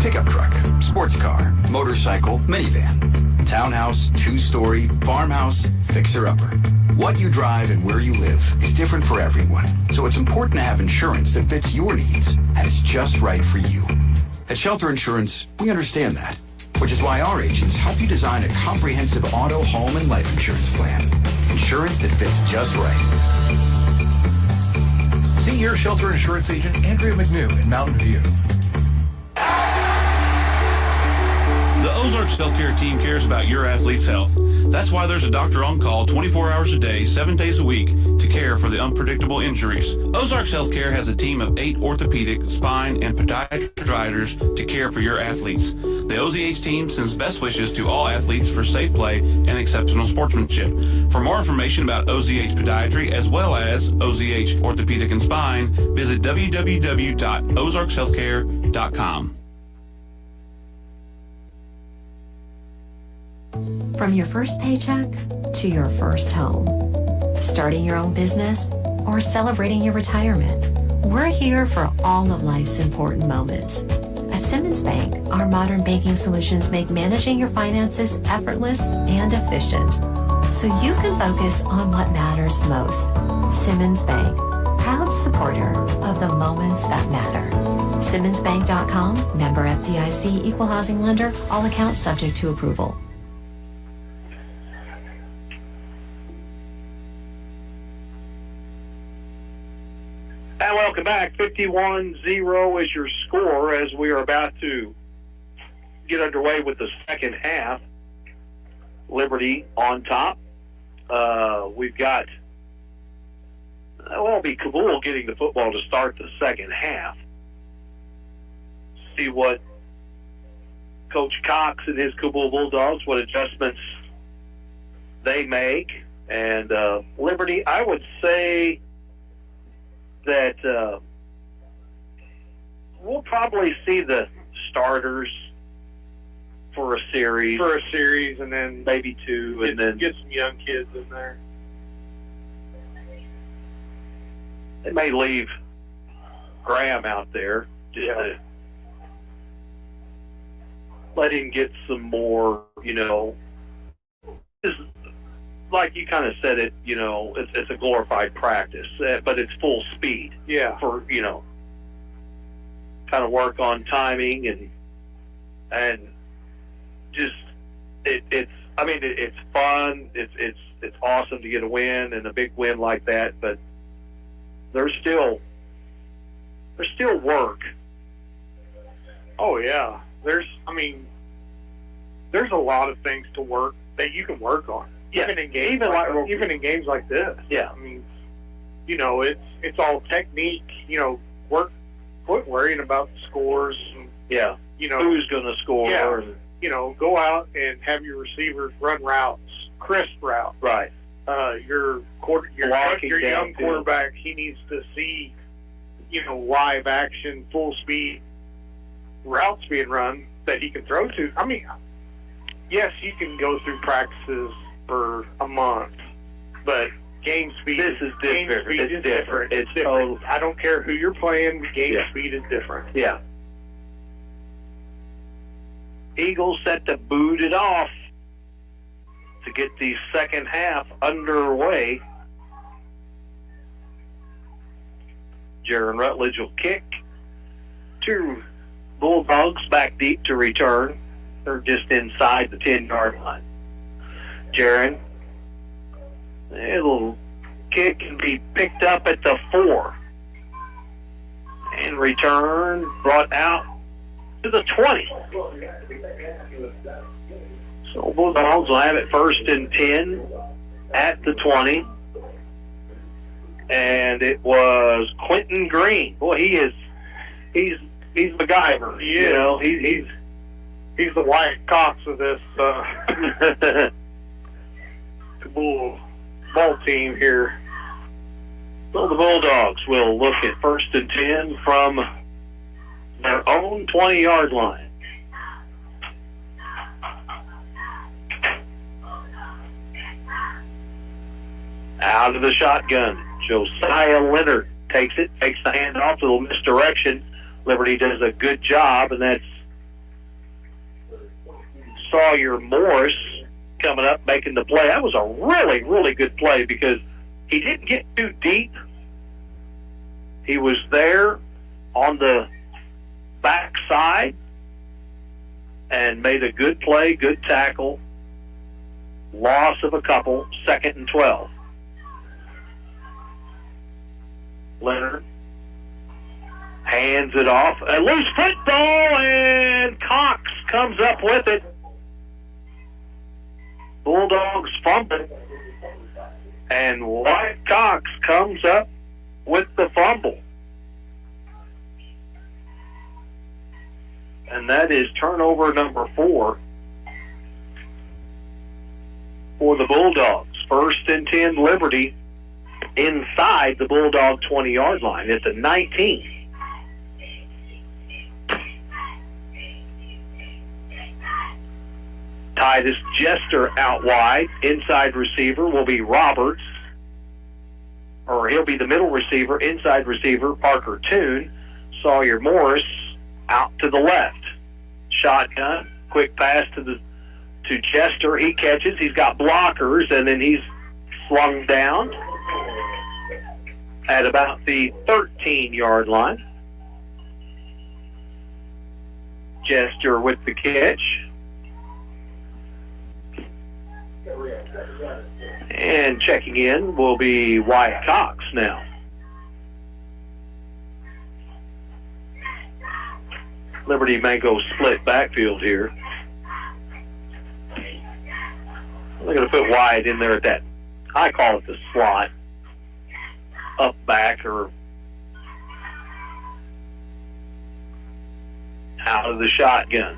Pickup truck, sports car, motorcycle, minivan, townhouse, two-story, farmhouse, fixer-upper. What you drive and where you live is different for everyone, so it's important to have insurance that fits your needs and is just right for you. At Shelter Insurance, we understand that, which is why our agents help you design a comprehensive auto, home, and life insurance plan. Insurance that fits just right.
See your Shelter Insurance agent, Andrea McNew in Mountain View.
The Ozarks Healthcare team cares about your athlete's health. That's why there's a doctor on call 24 hours a day, 7 days a week to care for the unpredictable injuries. Ozarks Healthcare has a team of 8 orthopedic, spine, and podiatry providers to care for your athletes. The OZH team sends best wishes to all athletes for safe play and exceptional sportsmanship. For more information about OZH Podiatry as well as OZH Orthopedic and Spine, visit www.ozarkshealthcare.com.
From your first paycheck to your first home, starting your own business or celebrating your retirement, we're here for all of life's important moments. At Simmons Bank, our modern banking solutions make managing your finances effortless and efficient, so you can focus on what matters most. Simmons Bank, proud supporter of the moments that matter. SimmonsBank.com, member FDIC, equal housing lender, all accounts subject to approval.
And welcome back. 51-0 is your score as we are about to get underway with the second half. Liberty on top. We've got, it'll be Kabul getting the football to start the second half. See what Coach Cox and his Kabul Bulldogs, what adjustments they make. And Liberty, I would say that we'll probably see the starters for a series, and then maybe two, and then
get some young kids in there.
They may leave Graham out there just to let him get some more, just like you kind of said it, it's a glorified practice, but it's full speed.
Yeah.
For, kind of work on timing and just, it's fun. It's awesome to get a win and a big win like that, but there's still work.
Oh yeah. There's a lot of things to work that you can work on.
Yeah.
Even in games like this.
Yeah.
It's all technique, quit worrying about the scores and,
who's going to score.
Yeah. Go out and have your receivers run routes, crisp routes.
Right.
Your young quarterback, he needs to see, live action, full speed routes being run that he can throw to. Yes, you can go through practices for a month, but game speed.
This is different. It's different. It's different.
I don't care who you're playing. Game speed is different.
Yeah. Eagles set to boot it off to get the second half underway. Jaron Rutledge will kick. 2 Bulldogs back deep to return. They're just inside the 10-yard line. Jaron, it'll kick and be picked up at the 4. And return brought out to the 20. So Bulldogs will have it 1st and 10 at the 20. And it was Quentin Green. Boy, he's MacGyver.
He is. He's the Wyatt Cox of this ball team here.
So the Bulldogs will look at 1st and 10 from their own 20-yard line. Out of the shotgun, Josiah Leonard takes the handoff, a little misdirection. Liberty does a good job, and that's Sawyer Morris coming up, making the play. That was a really, really good play because he didn't get too deep. He was there on the backside and made a good play, good tackle. Loss of a couple, 2nd and 12. Leonard hands it off. A loose football, and Cox comes up with it. Bulldogs fumble, and Wyatt Cox comes up with the fumble. And that is turnover number 4 for the Bulldogs. 1st and 10 Liberty inside the Bulldog 20-yard line. It's a 19. Titus Jester out wide. Inside receiver will be Roberts. Or he'll be the middle receiver. Inside receiver, Parker Toon. Sawyer Morris out to the left. Shotgun. Quick pass to Jester. He catches. He's got blockers, and then he's slung down at about the 13-yard line. Jester with the catch. And checking in will be Wyatt Cox now. Liberty may go split backfield here. They're going to put Wyatt in there at that, I call it the slot, up back or out of the shotgun.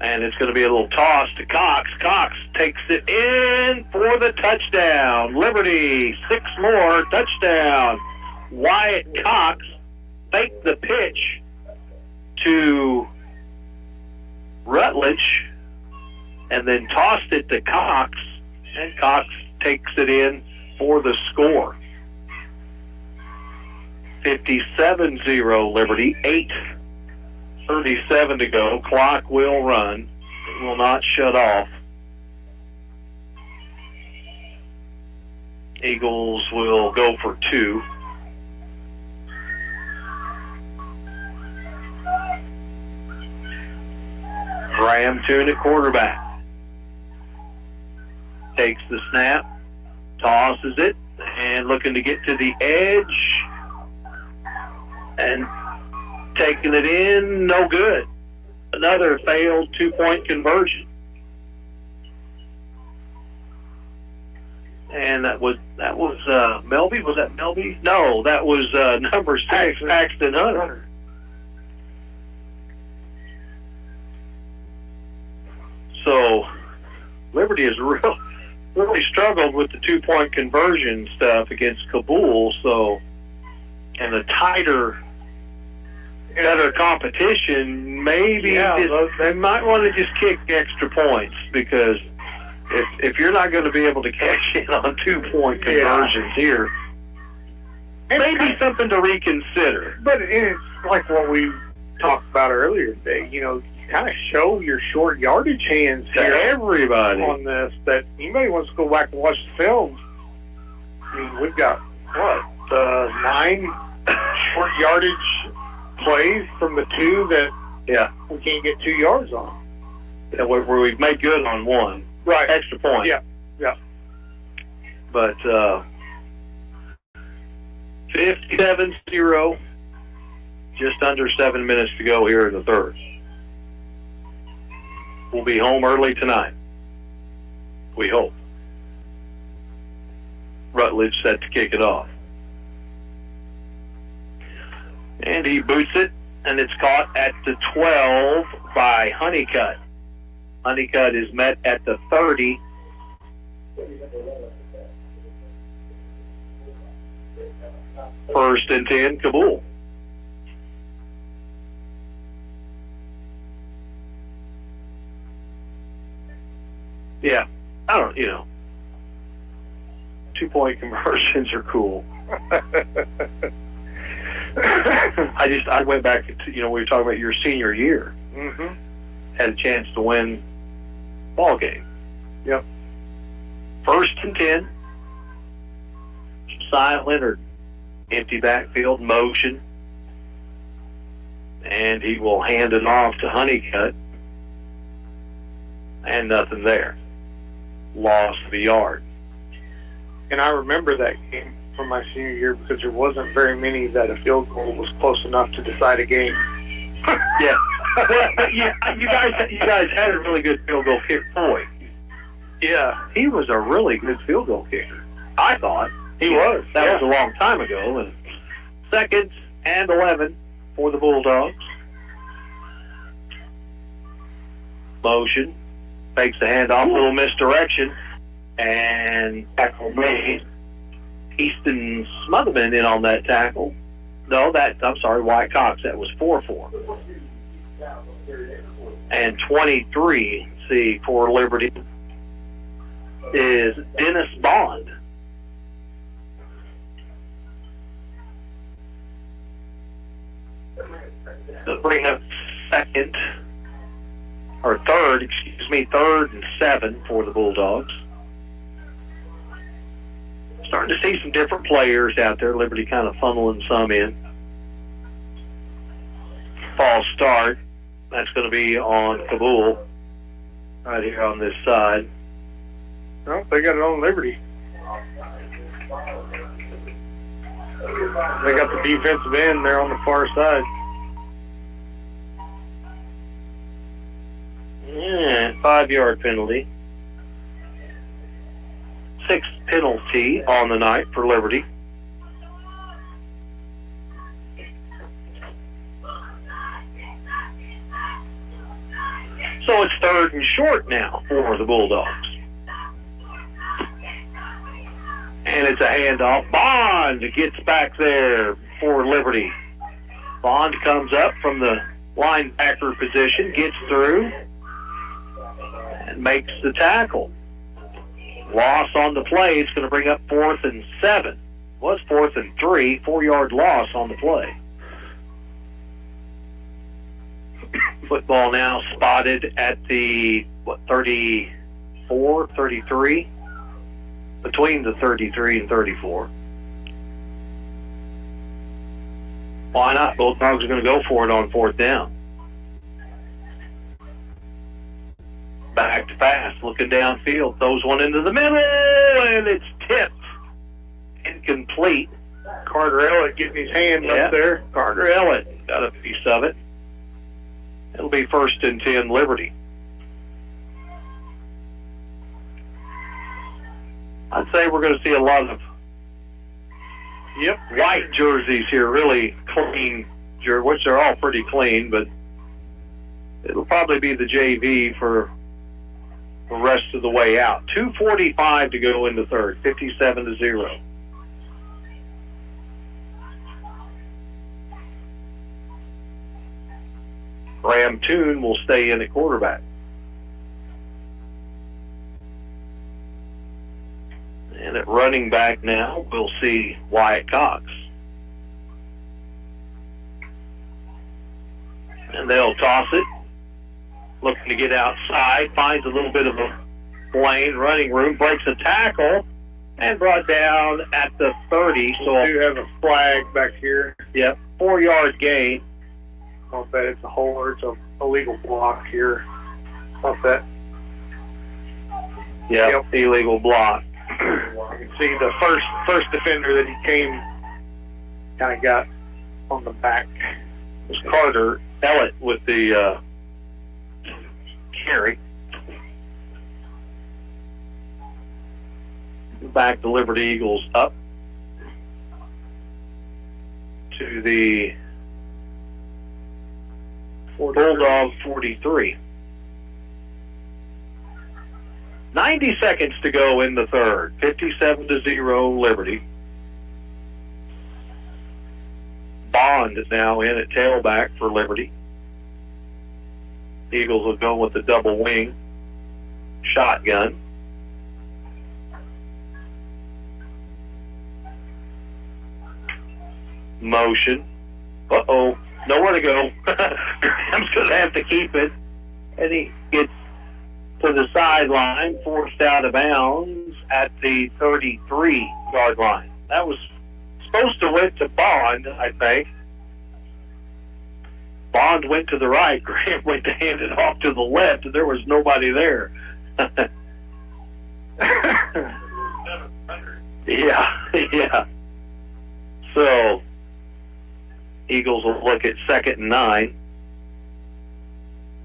And it's going to be a little toss to Cox. Cox takes it in for the touchdown. Liberty, 6 more, touchdown. Wyatt Cox faked the pitch to Rutledge and then tossed it to Cox, and Cox takes it in for the score. 57-0 Liberty. 8:37 to go. Clock will run. It will not shut off. Eagles will go for 2. Graham Toon at quarterback. Takes the snap, tosses it, and looking to get to the edge. And taking it in, no good. Another failed 2-point conversion. And that was Melby. Was that Melby? No, that was number 6, Paxton Hunter. So Liberty has really struggled with the 2-point conversion stuff against Kabul. So, and the tighter, better competition, maybe they might want to just kick extra points, because if you're not going to be able to cash in on 2-point conversions here, maybe something to reconsider.
But it's like what we talked about earlier today. Kind of show your short yardage hands
to everybody
on this. That anybody wants to go back and watch the films. I mean, we've got 9 short yardage plays from the 2 that we can't get 2 yards on.
Yeah, where we've made good on 1.
Right.
Extra point.
Yeah.
But 57-0. Just under 7 minutes to go here in the third. We'll be home early tonight. We hope. Rutledge set to kick it off. And he boots it, and it's caught at the 12 by Honeycutt. Honeycutt is met at the 30. First and 10, Kabul. Yeah, I don't, 2-point conversions are cool. I went back to, we were talking about your senior year.
Mm-hmm.
Had a chance to win ball game.
Yep.
First and 10. Josiah Leonard, empty backfield motion. And he will hand it off to Honeycutt. And nothing there. Loss of a yard.
And I remember that game from my senior year because there wasn't very many that a field goal was close enough to decide a game.
Yeah. You guys had a really good field goal kicker. Boy. Yeah, he was a really good field goal kicker. I thought.
He was.
That was a long time ago. And 2nd and 11 for the Bulldogs. Motion. Takes the handoff, little misdirection, and tackle made. Easton Smotherman in on that tackle. No, I'm sorry, White Cox. That was 4-4. And 23, for Liberty, is Dennis Bond. To bring up third and 7 for the Bulldogs. Starting to see some different players out there. Liberty kind of funneling some in. False start. That's going to be on Kabul. Right here on this side.
No, they got it on Liberty. They got the defensive end there on the far side.
Yeah, 5-yard penalty. 6th penalty on the night for Liberty. So it's 3rd and short now for the Bulldogs. And it's a handoff. Bond gets back there for Liberty. Bond comes up from the linebacker position, gets through, and makes the tackle. Loss on the play. It's going to bring up 4th and 7. Was 4th and 3, 4-yard loss on the play. Football now spotted at the 34, 33, between the 33 and 34. Why not? Bulldogs are going to go for it on 4th down. Back to pass, looking downfield, throws one into the middle, and it's tipped. Incomplete.
Carter Ellett getting his hand up there.
Carter Ellett got a piece of it. It'll be 1st and 10 Liberty. I'd say we're going to see a lot of white jerseys here, really clean, which are all pretty clean, but it'll probably be the JV for the rest of the way out. 2:45 to go in the third, 57-0. Graham Toon will stay in at quarterback. And at running back now, we'll see Wyatt Cox. And they'll toss it. Looking to get outside, finds a little bit of a lane, running room, breaks a tackle, and brought down at the 30. So
we do have a flag back here.
Yep, 4-yard gain.
I don't know if it's a hole or it's an illegal block here. Not that.
Yep, illegal block.
You can see the first defender that he came kind of got on the back.
It was Carter Ellett with the carry. Back the Liberty Eagles up to the Bulldog 43. 90 seconds to go in the third. 57-0 Liberty. Bond is now in at tailback for Liberty. Eagles will go with the double wing shotgun. Motion. Uh-oh. Nowhere to go. Graham's going to have to keep it. And he gets to the sideline, forced out of bounds at the 33-yard line. That was supposed to went to Bond, I think. Bond went to the right. Graham went to hand it off to the left, and there was nobody there. Yeah. So, Eagles will look at 2nd and 9.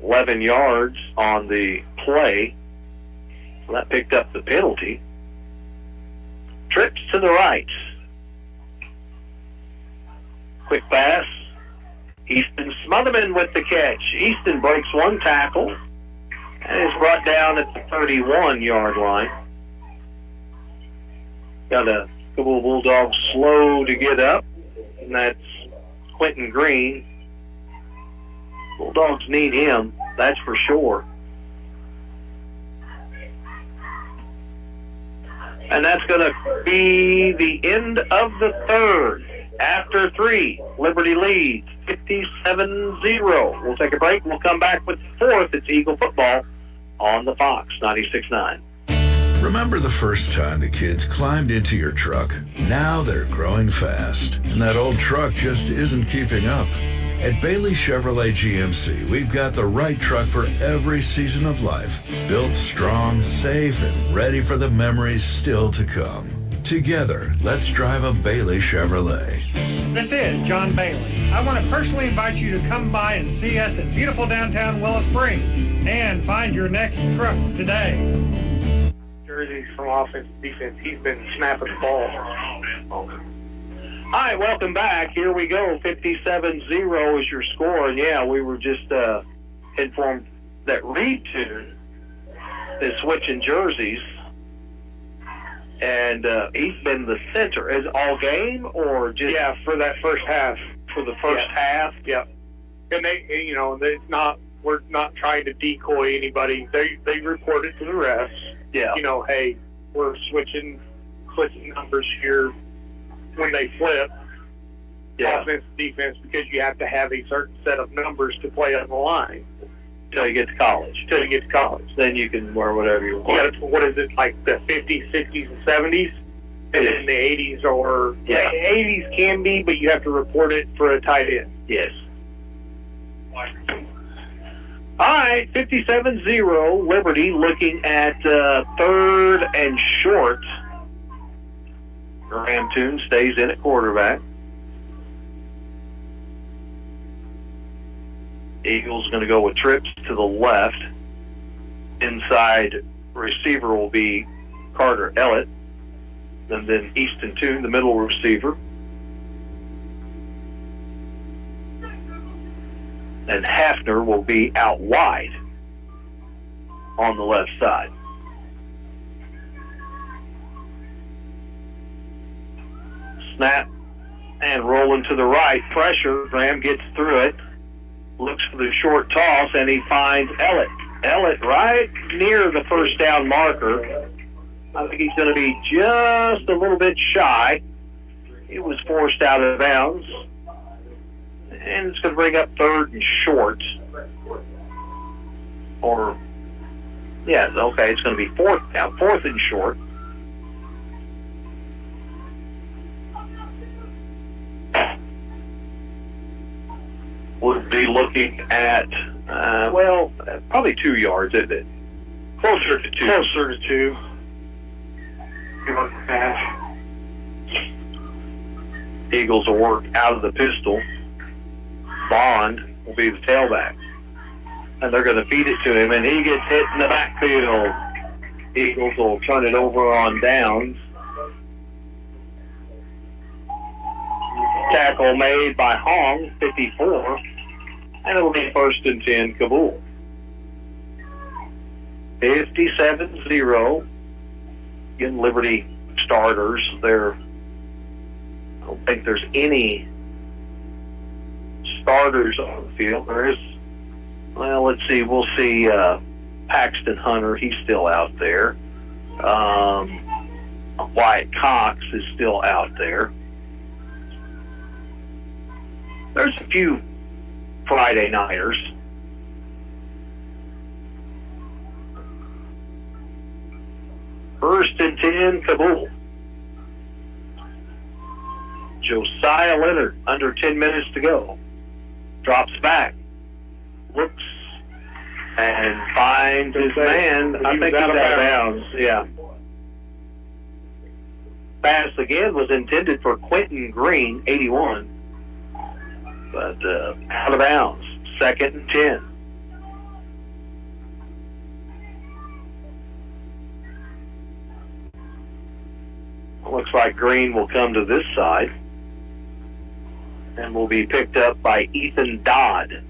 11 yards on the play. So that picked up the penalty. Trips to the right. Quick pass. Easton Smotherman with the catch. Easton breaks one tackle and is brought down at the 31-yard line. Got a couple of Bulldogs slow to get up, and that's Quentin Green. Bulldogs need him, that's for sure. And that's going to be the end of the third. After 3, Liberty leads 57-0. We'll take a break. We'll come back with the fourth. It's Eagle football on the Fox 96.9.
Remember the first time the kids climbed into your truck? Now they're growing fast, and that old truck just isn't keeping up. At Bailey Chevrolet GMC, we've got the right truck for every season of life. Built strong, safe, and ready for the memories still to come. Together, let's drive a Bailey Chevrolet.
This is John Bailey. I want to personally invite you to come by and see us in beautiful downtown Willow Springs and find your next truck today.
Jerseys from offense and defense. He's been snapping the ball.
Hi, welcome back. Here we go. 57-0 is your score. And yeah, we were just informed that Reed Toon is switching jerseys. And he's been the center. Is all game or just?
Yeah, for that first half.
For the first half?
Yep. And they, you know, we're not trying to decoy anybody. They report it to the refs.
Yeah.
You know, hey, we're switching numbers here. when they flip. Offense, defense, because you have to have a certain set of numbers to play on the line.
Till you get to college. Then you can wear whatever you want.
What is it, like the 50s, 60s, and 70s? And then the 80s or...
Yeah.
80s can be, but you have to report it for a tight end.
Yes. All right, 57-0, Liberty looking at 3rd and short. Graham Toon stays in at quarterback. Eagles going to go with trips to the left. Inside receiver will be Carter Ellett. And then Easton Toon, the middle receiver. And Hafner will be out wide on the left side. Snap and rolling to the right. Pressure. Graham gets through it. Looks for the short toss, and he finds Ellett. Ellett right near the first down marker. I think he's going to be just a little bit shy. He was forced out of bounds. And it's going to bring up 3rd and short. Or, yeah, okay, it's going to be 4th down, 4th and short. Would be looking at, probably 2 yards, isn't it? Closer to 2.
Closer to 2. Give us a pass.
Eagles will work out of the pistol. Bond will be the tailback. And they're going to feed it to him, and he gets hit in the backfield. Eagles will turn it over on downs. Tackle made by Hong, 54. And it'll be 1st and 10, Kabul. 57-0. Again, Liberty starters. I don't think there's any starters on the field. There is, let's see. We'll see Paxton Hunter. He's still out there. Wyatt Cox is still out there. There's a few Friday nighters. First and 10, Kabul. Josiah Leonard, under 10 minutes to go. Drops back. Looks and finds his man. I think he's out of bounds. Yeah. Pass again was intended for Quentin Green, 81. But out of bounds. 2nd and 10. Looks like Green will come to this side and will be picked up by Ethan Dodd.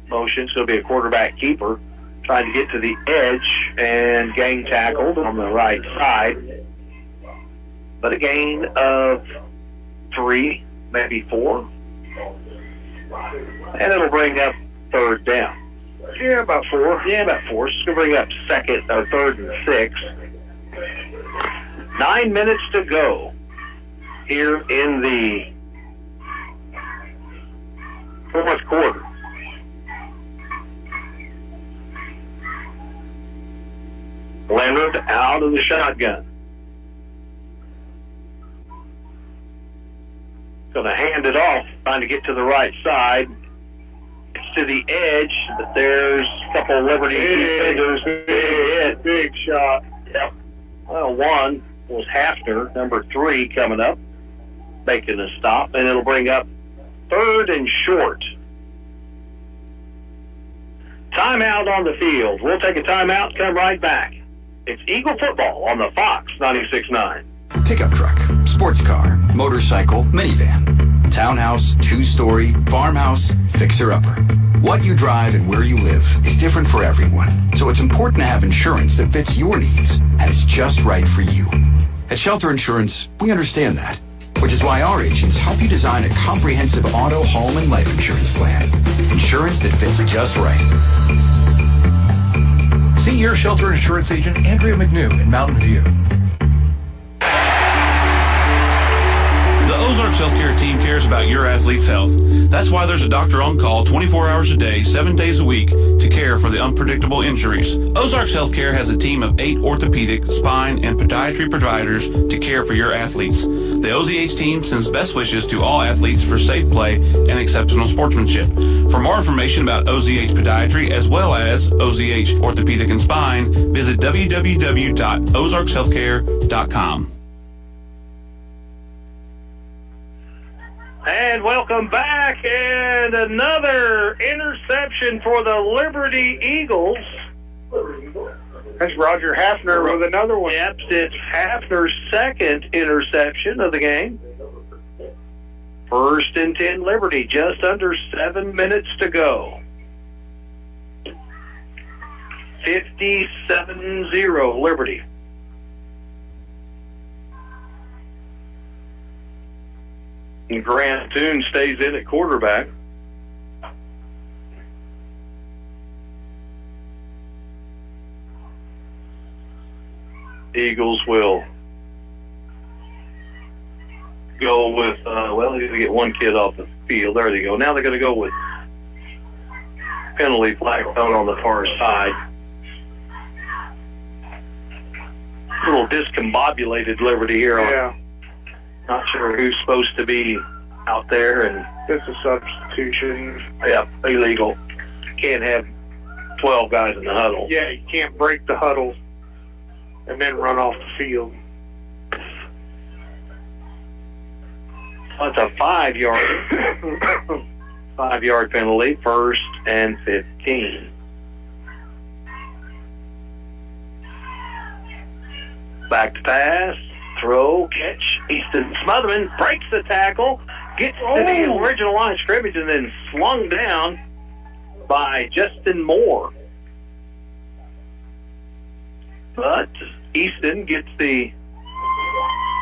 Motion's going to be a quarterback keeper trying to get to the edge and gang tackled on the right side. But a gain of 3, maybe 4. And it'll bring up 3rd down.
Yeah, about 4.
Yeah, about 4. So it's going to bring up 3rd and 6. 9 minutes to go here in the 4th quarter. Leonard out of the shotgun. Going to hand it off, trying to get to the right side. It's to the edge, but there's a couple of Liberty defenders.
Big shot.
Yep. Well, one was Hafner, number 3, coming up, making a stop, and it'll bring up 3rd and short. Timeout on the field. We'll take a timeout, come right back. It's Eagle football on the Fox 96.9.
Pickup truck, sports car, motorcycle, minivan, townhouse, 2-story, farmhouse, fixer-upper. What you drive and where you live is different for everyone, so it's important to have insurance that fits your needs and is just right for you. At Shelter Insurance, we understand that, which is why our agents help you design a comprehensive auto, home, and life insurance plan. Insurance that fits just right.
See your Shelter Insurance agent, Andrea McNew in Mountain View.
cares about your athlete's health. That's why there's a doctor on call 24 hours a day, 7 days a week to care for the unpredictable injuries. Ozarks Healthcare has a team of 8 orthopedic, spine, and podiatry providers to care for your athletes. The OZH team sends best wishes to all athletes for safe play and exceptional sportsmanship. For more information about OZH Podiatry as well as OZH Orthopedic and Spine, visit www.ozarkshealthcare.com.
And welcome back, and another interception for the Liberty Eagles.
That's Roger Hafner with another one.
Yep, it's Hafner's second interception of the game. 1st and 10 Liberty, just under 7 minutes to go. 57-0 Liberty. And Grant Toon stays in at quarterback. Eagles will go with, they're going to get one kid off the field. There they go. Now they're going to go with penalty flag thrown on the far side. A little discombobulated Liberty here.
Yeah.
Not sure who's supposed to be out there, and
it's a substitution.
Yeah, illegal. Can't have 12 guys in the huddle.
Yeah, you can't break the huddle and then run off the field.
That's a 5-yard 5-yard penalty, 1st and 15. Back to pass. Throw, catch, Easton Smotherman breaks the tackle, gets to the original line of scrimmage, and then slung down by Justin Moore. But Easton gets the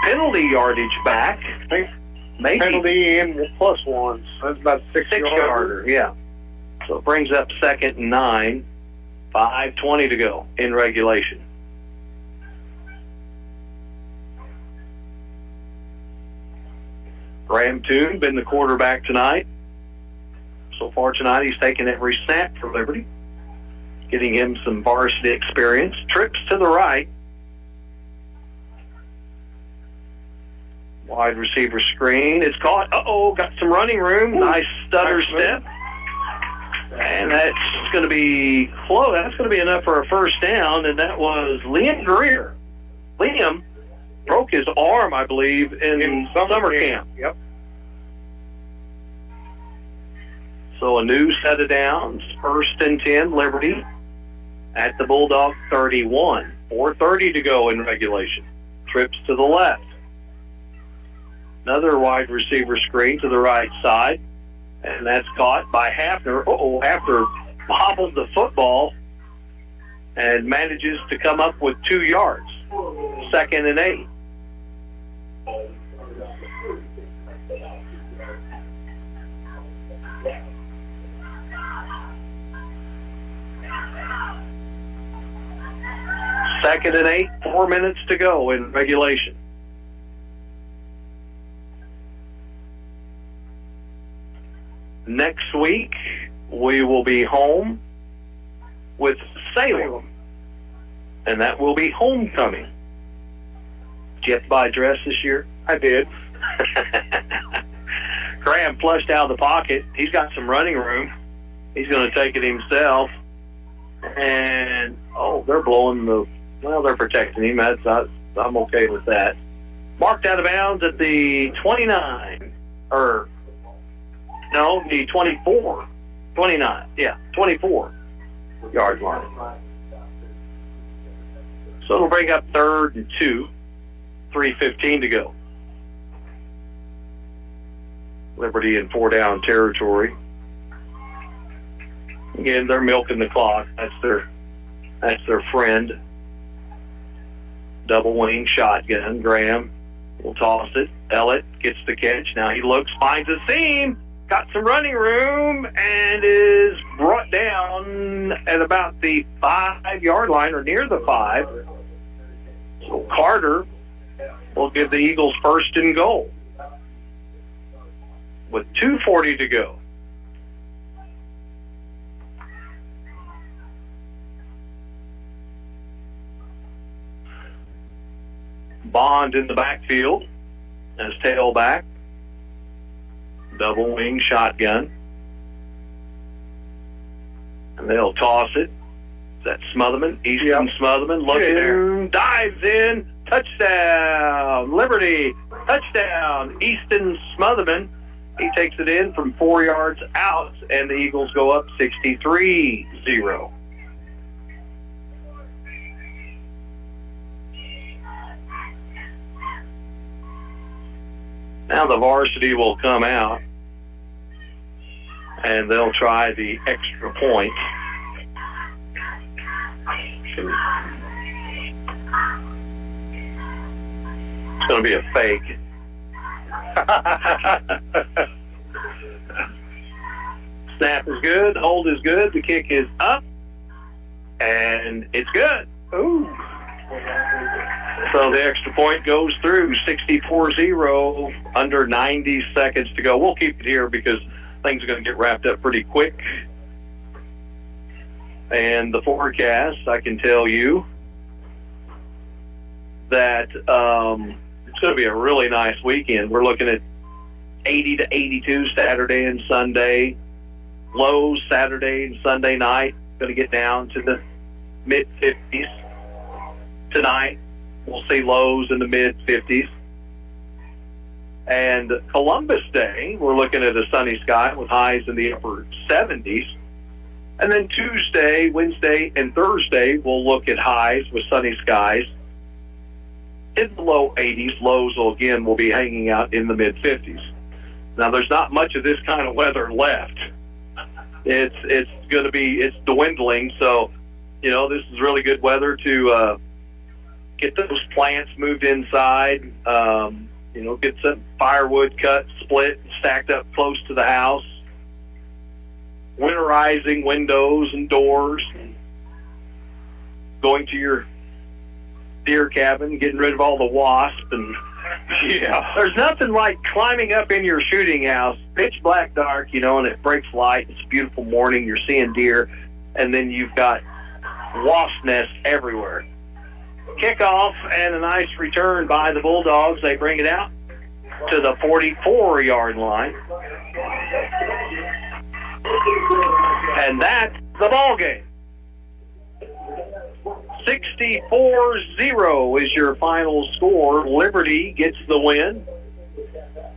penalty yardage back. Maybe.
Penalty and +1. That's about 6-yarder.
Yeah. So it brings up 2nd and 9. 5:20 to go in regulation. Graham Toon, been the quarterback tonight. So far tonight, he's taken every snap for Liberty, getting him some varsity experience. Trips to the right. Wide receiver screen. It's caught. Got some running room. Nice stutter step. And that's going to be close. That's going to be enough for a first down, and that was Liam Greer. Liam broke his arm, I believe, in summer camp.
Yep.
So a new set of downs. 1st and 10, Liberty at the Bulldog 31. 4:30 to go in regulation. Trips to the left. Another wide receiver screen to the right side. And that's caught by Hafner. Hafner hobbled the football and manages to come up with 2 yards. 2nd and 8. Second and 8, 4 minutes to go in regulation. Next week, we will be home with Salem, and that will be homecoming. Did you have to buy a dress this year?
I did.
Graham flushed out of the pocket. He's got some running room. He's going to take it himself. And, they're blowing they're protecting him. I'm okay with that. Marked out of bounds at the 29, the 24. 29, 24 yard line. So it'll bring up 3rd and 2, 3:15 to go. Liberty in 4-down territory. Again, they're milking the clock. That's their friend. Double wing shotgun. Graham will toss it. Ellett gets the catch. Now he looks, finds a seam, got some running room, and is brought down at about the 5-yard line or near the 5. So Carter will give the Eagles 1st and goal. with 2:40 to go. Bond in the backfield as tailback. Double wing shotgun. And they'll toss it. Is that Smotherman? Easton Smotherman looking, dives in, touchdown, Liberty, touchdown, Easton Smotherman. He takes it in from 4 yards out, and the Eagles go up 63-0. Now the varsity will come out, and they'll try the extra point. It's going to be a fake. Snap is good. Hold is good. The kick is up. And it's good. Ooh. So the extra point goes through 64-0, under 90 seconds to go. We'll keep it here because things are going to get wrapped up pretty quick. And the forecast, I can tell you that it's going to be a really nice weekend. We're looking at 80 to 82 Saturday and Sunday. Lows Saturday and Sunday night. Going to get down to the mid-50s. Tonight, we'll see lows in the mid-50s. And Columbus Day, we're looking at a sunny sky with highs in the upper 70s. And then Tuesday, Wednesday, and Thursday, we'll look at highs with sunny skies in the low 80s. Lows will be hanging out in the mid-50s. Now, there's not much of this kind of weather left. It's going to be, it's dwindling. So, this is really good weather to get those plants moved inside, get some firewood cut, split, stacked up close to the house. Winterizing windows and doors, going to your deer cabin, getting rid of all the wasps, and there's nothing like climbing up in your shooting house, pitch black dark, and it breaks light. It's a beautiful morning. You're seeing deer, and then you've got wasp nests everywhere. Kickoff and a nice return by the Bulldogs. They bring it out to the 44-yard line. And that's the ball game. 64-0 is your final score. Liberty gets the win,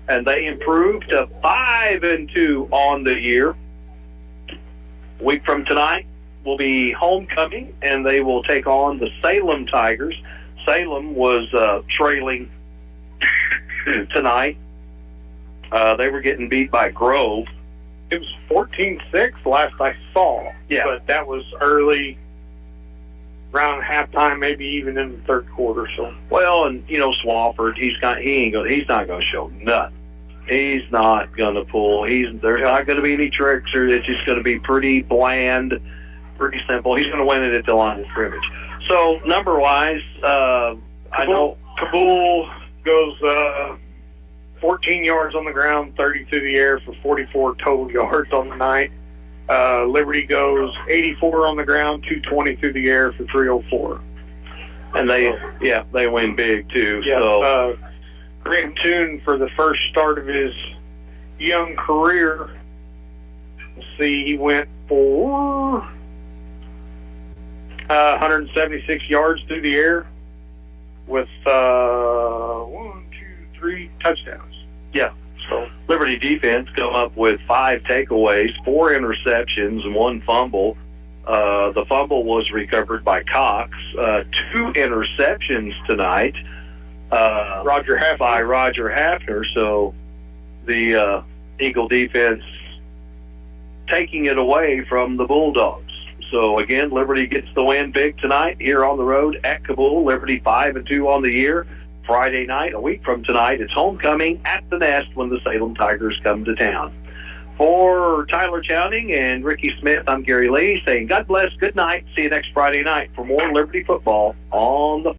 and they improve to 5-2 on the year. A week from tonight will be homecoming, and they will take on the Salem Tigers. Salem was trailing tonight. They were getting beat by Grove.
It was 14-6 last I saw.
Yeah.
But that was early, around halftime, maybe even in the third quarter. So.
Well, and Swafford, he's not going to show nothing. He's not going to pull. There's not going to be any tricks, or it's just going to be pretty bland, pretty simple. He's going to win it at the line of scrimmage. So number-wise, I know
Kabul goes 14 yards on the ground, 30 through the air for 44 total yards on the night. Liberty goes 84 on the ground, 220 through the air for 304.
And they win big too.
Yeah,
so
Graham Toon, for the first start of his young career, let's see, he went for 176 yards through the air with 3 touchdowns.
Yeah. So Liberty defense come up with 5 takeaways, 4 interceptions, and 1 fumble. The fumble was recovered by Cox. 2 interceptions tonight. By Roger Hafner. So the Eagle defense taking it away from the Bulldogs. So again, Liberty gets the win big tonight here on the road at Kabul. Liberty 5-2 on the year. Friday night, a week from tonight, it's homecoming at the Nest when the Salem Tigers come to town. For Tyler Chowning and Ricky Smith, I'm Gary Lee saying God bless, good night. See you next Friday night for more Liberty football on the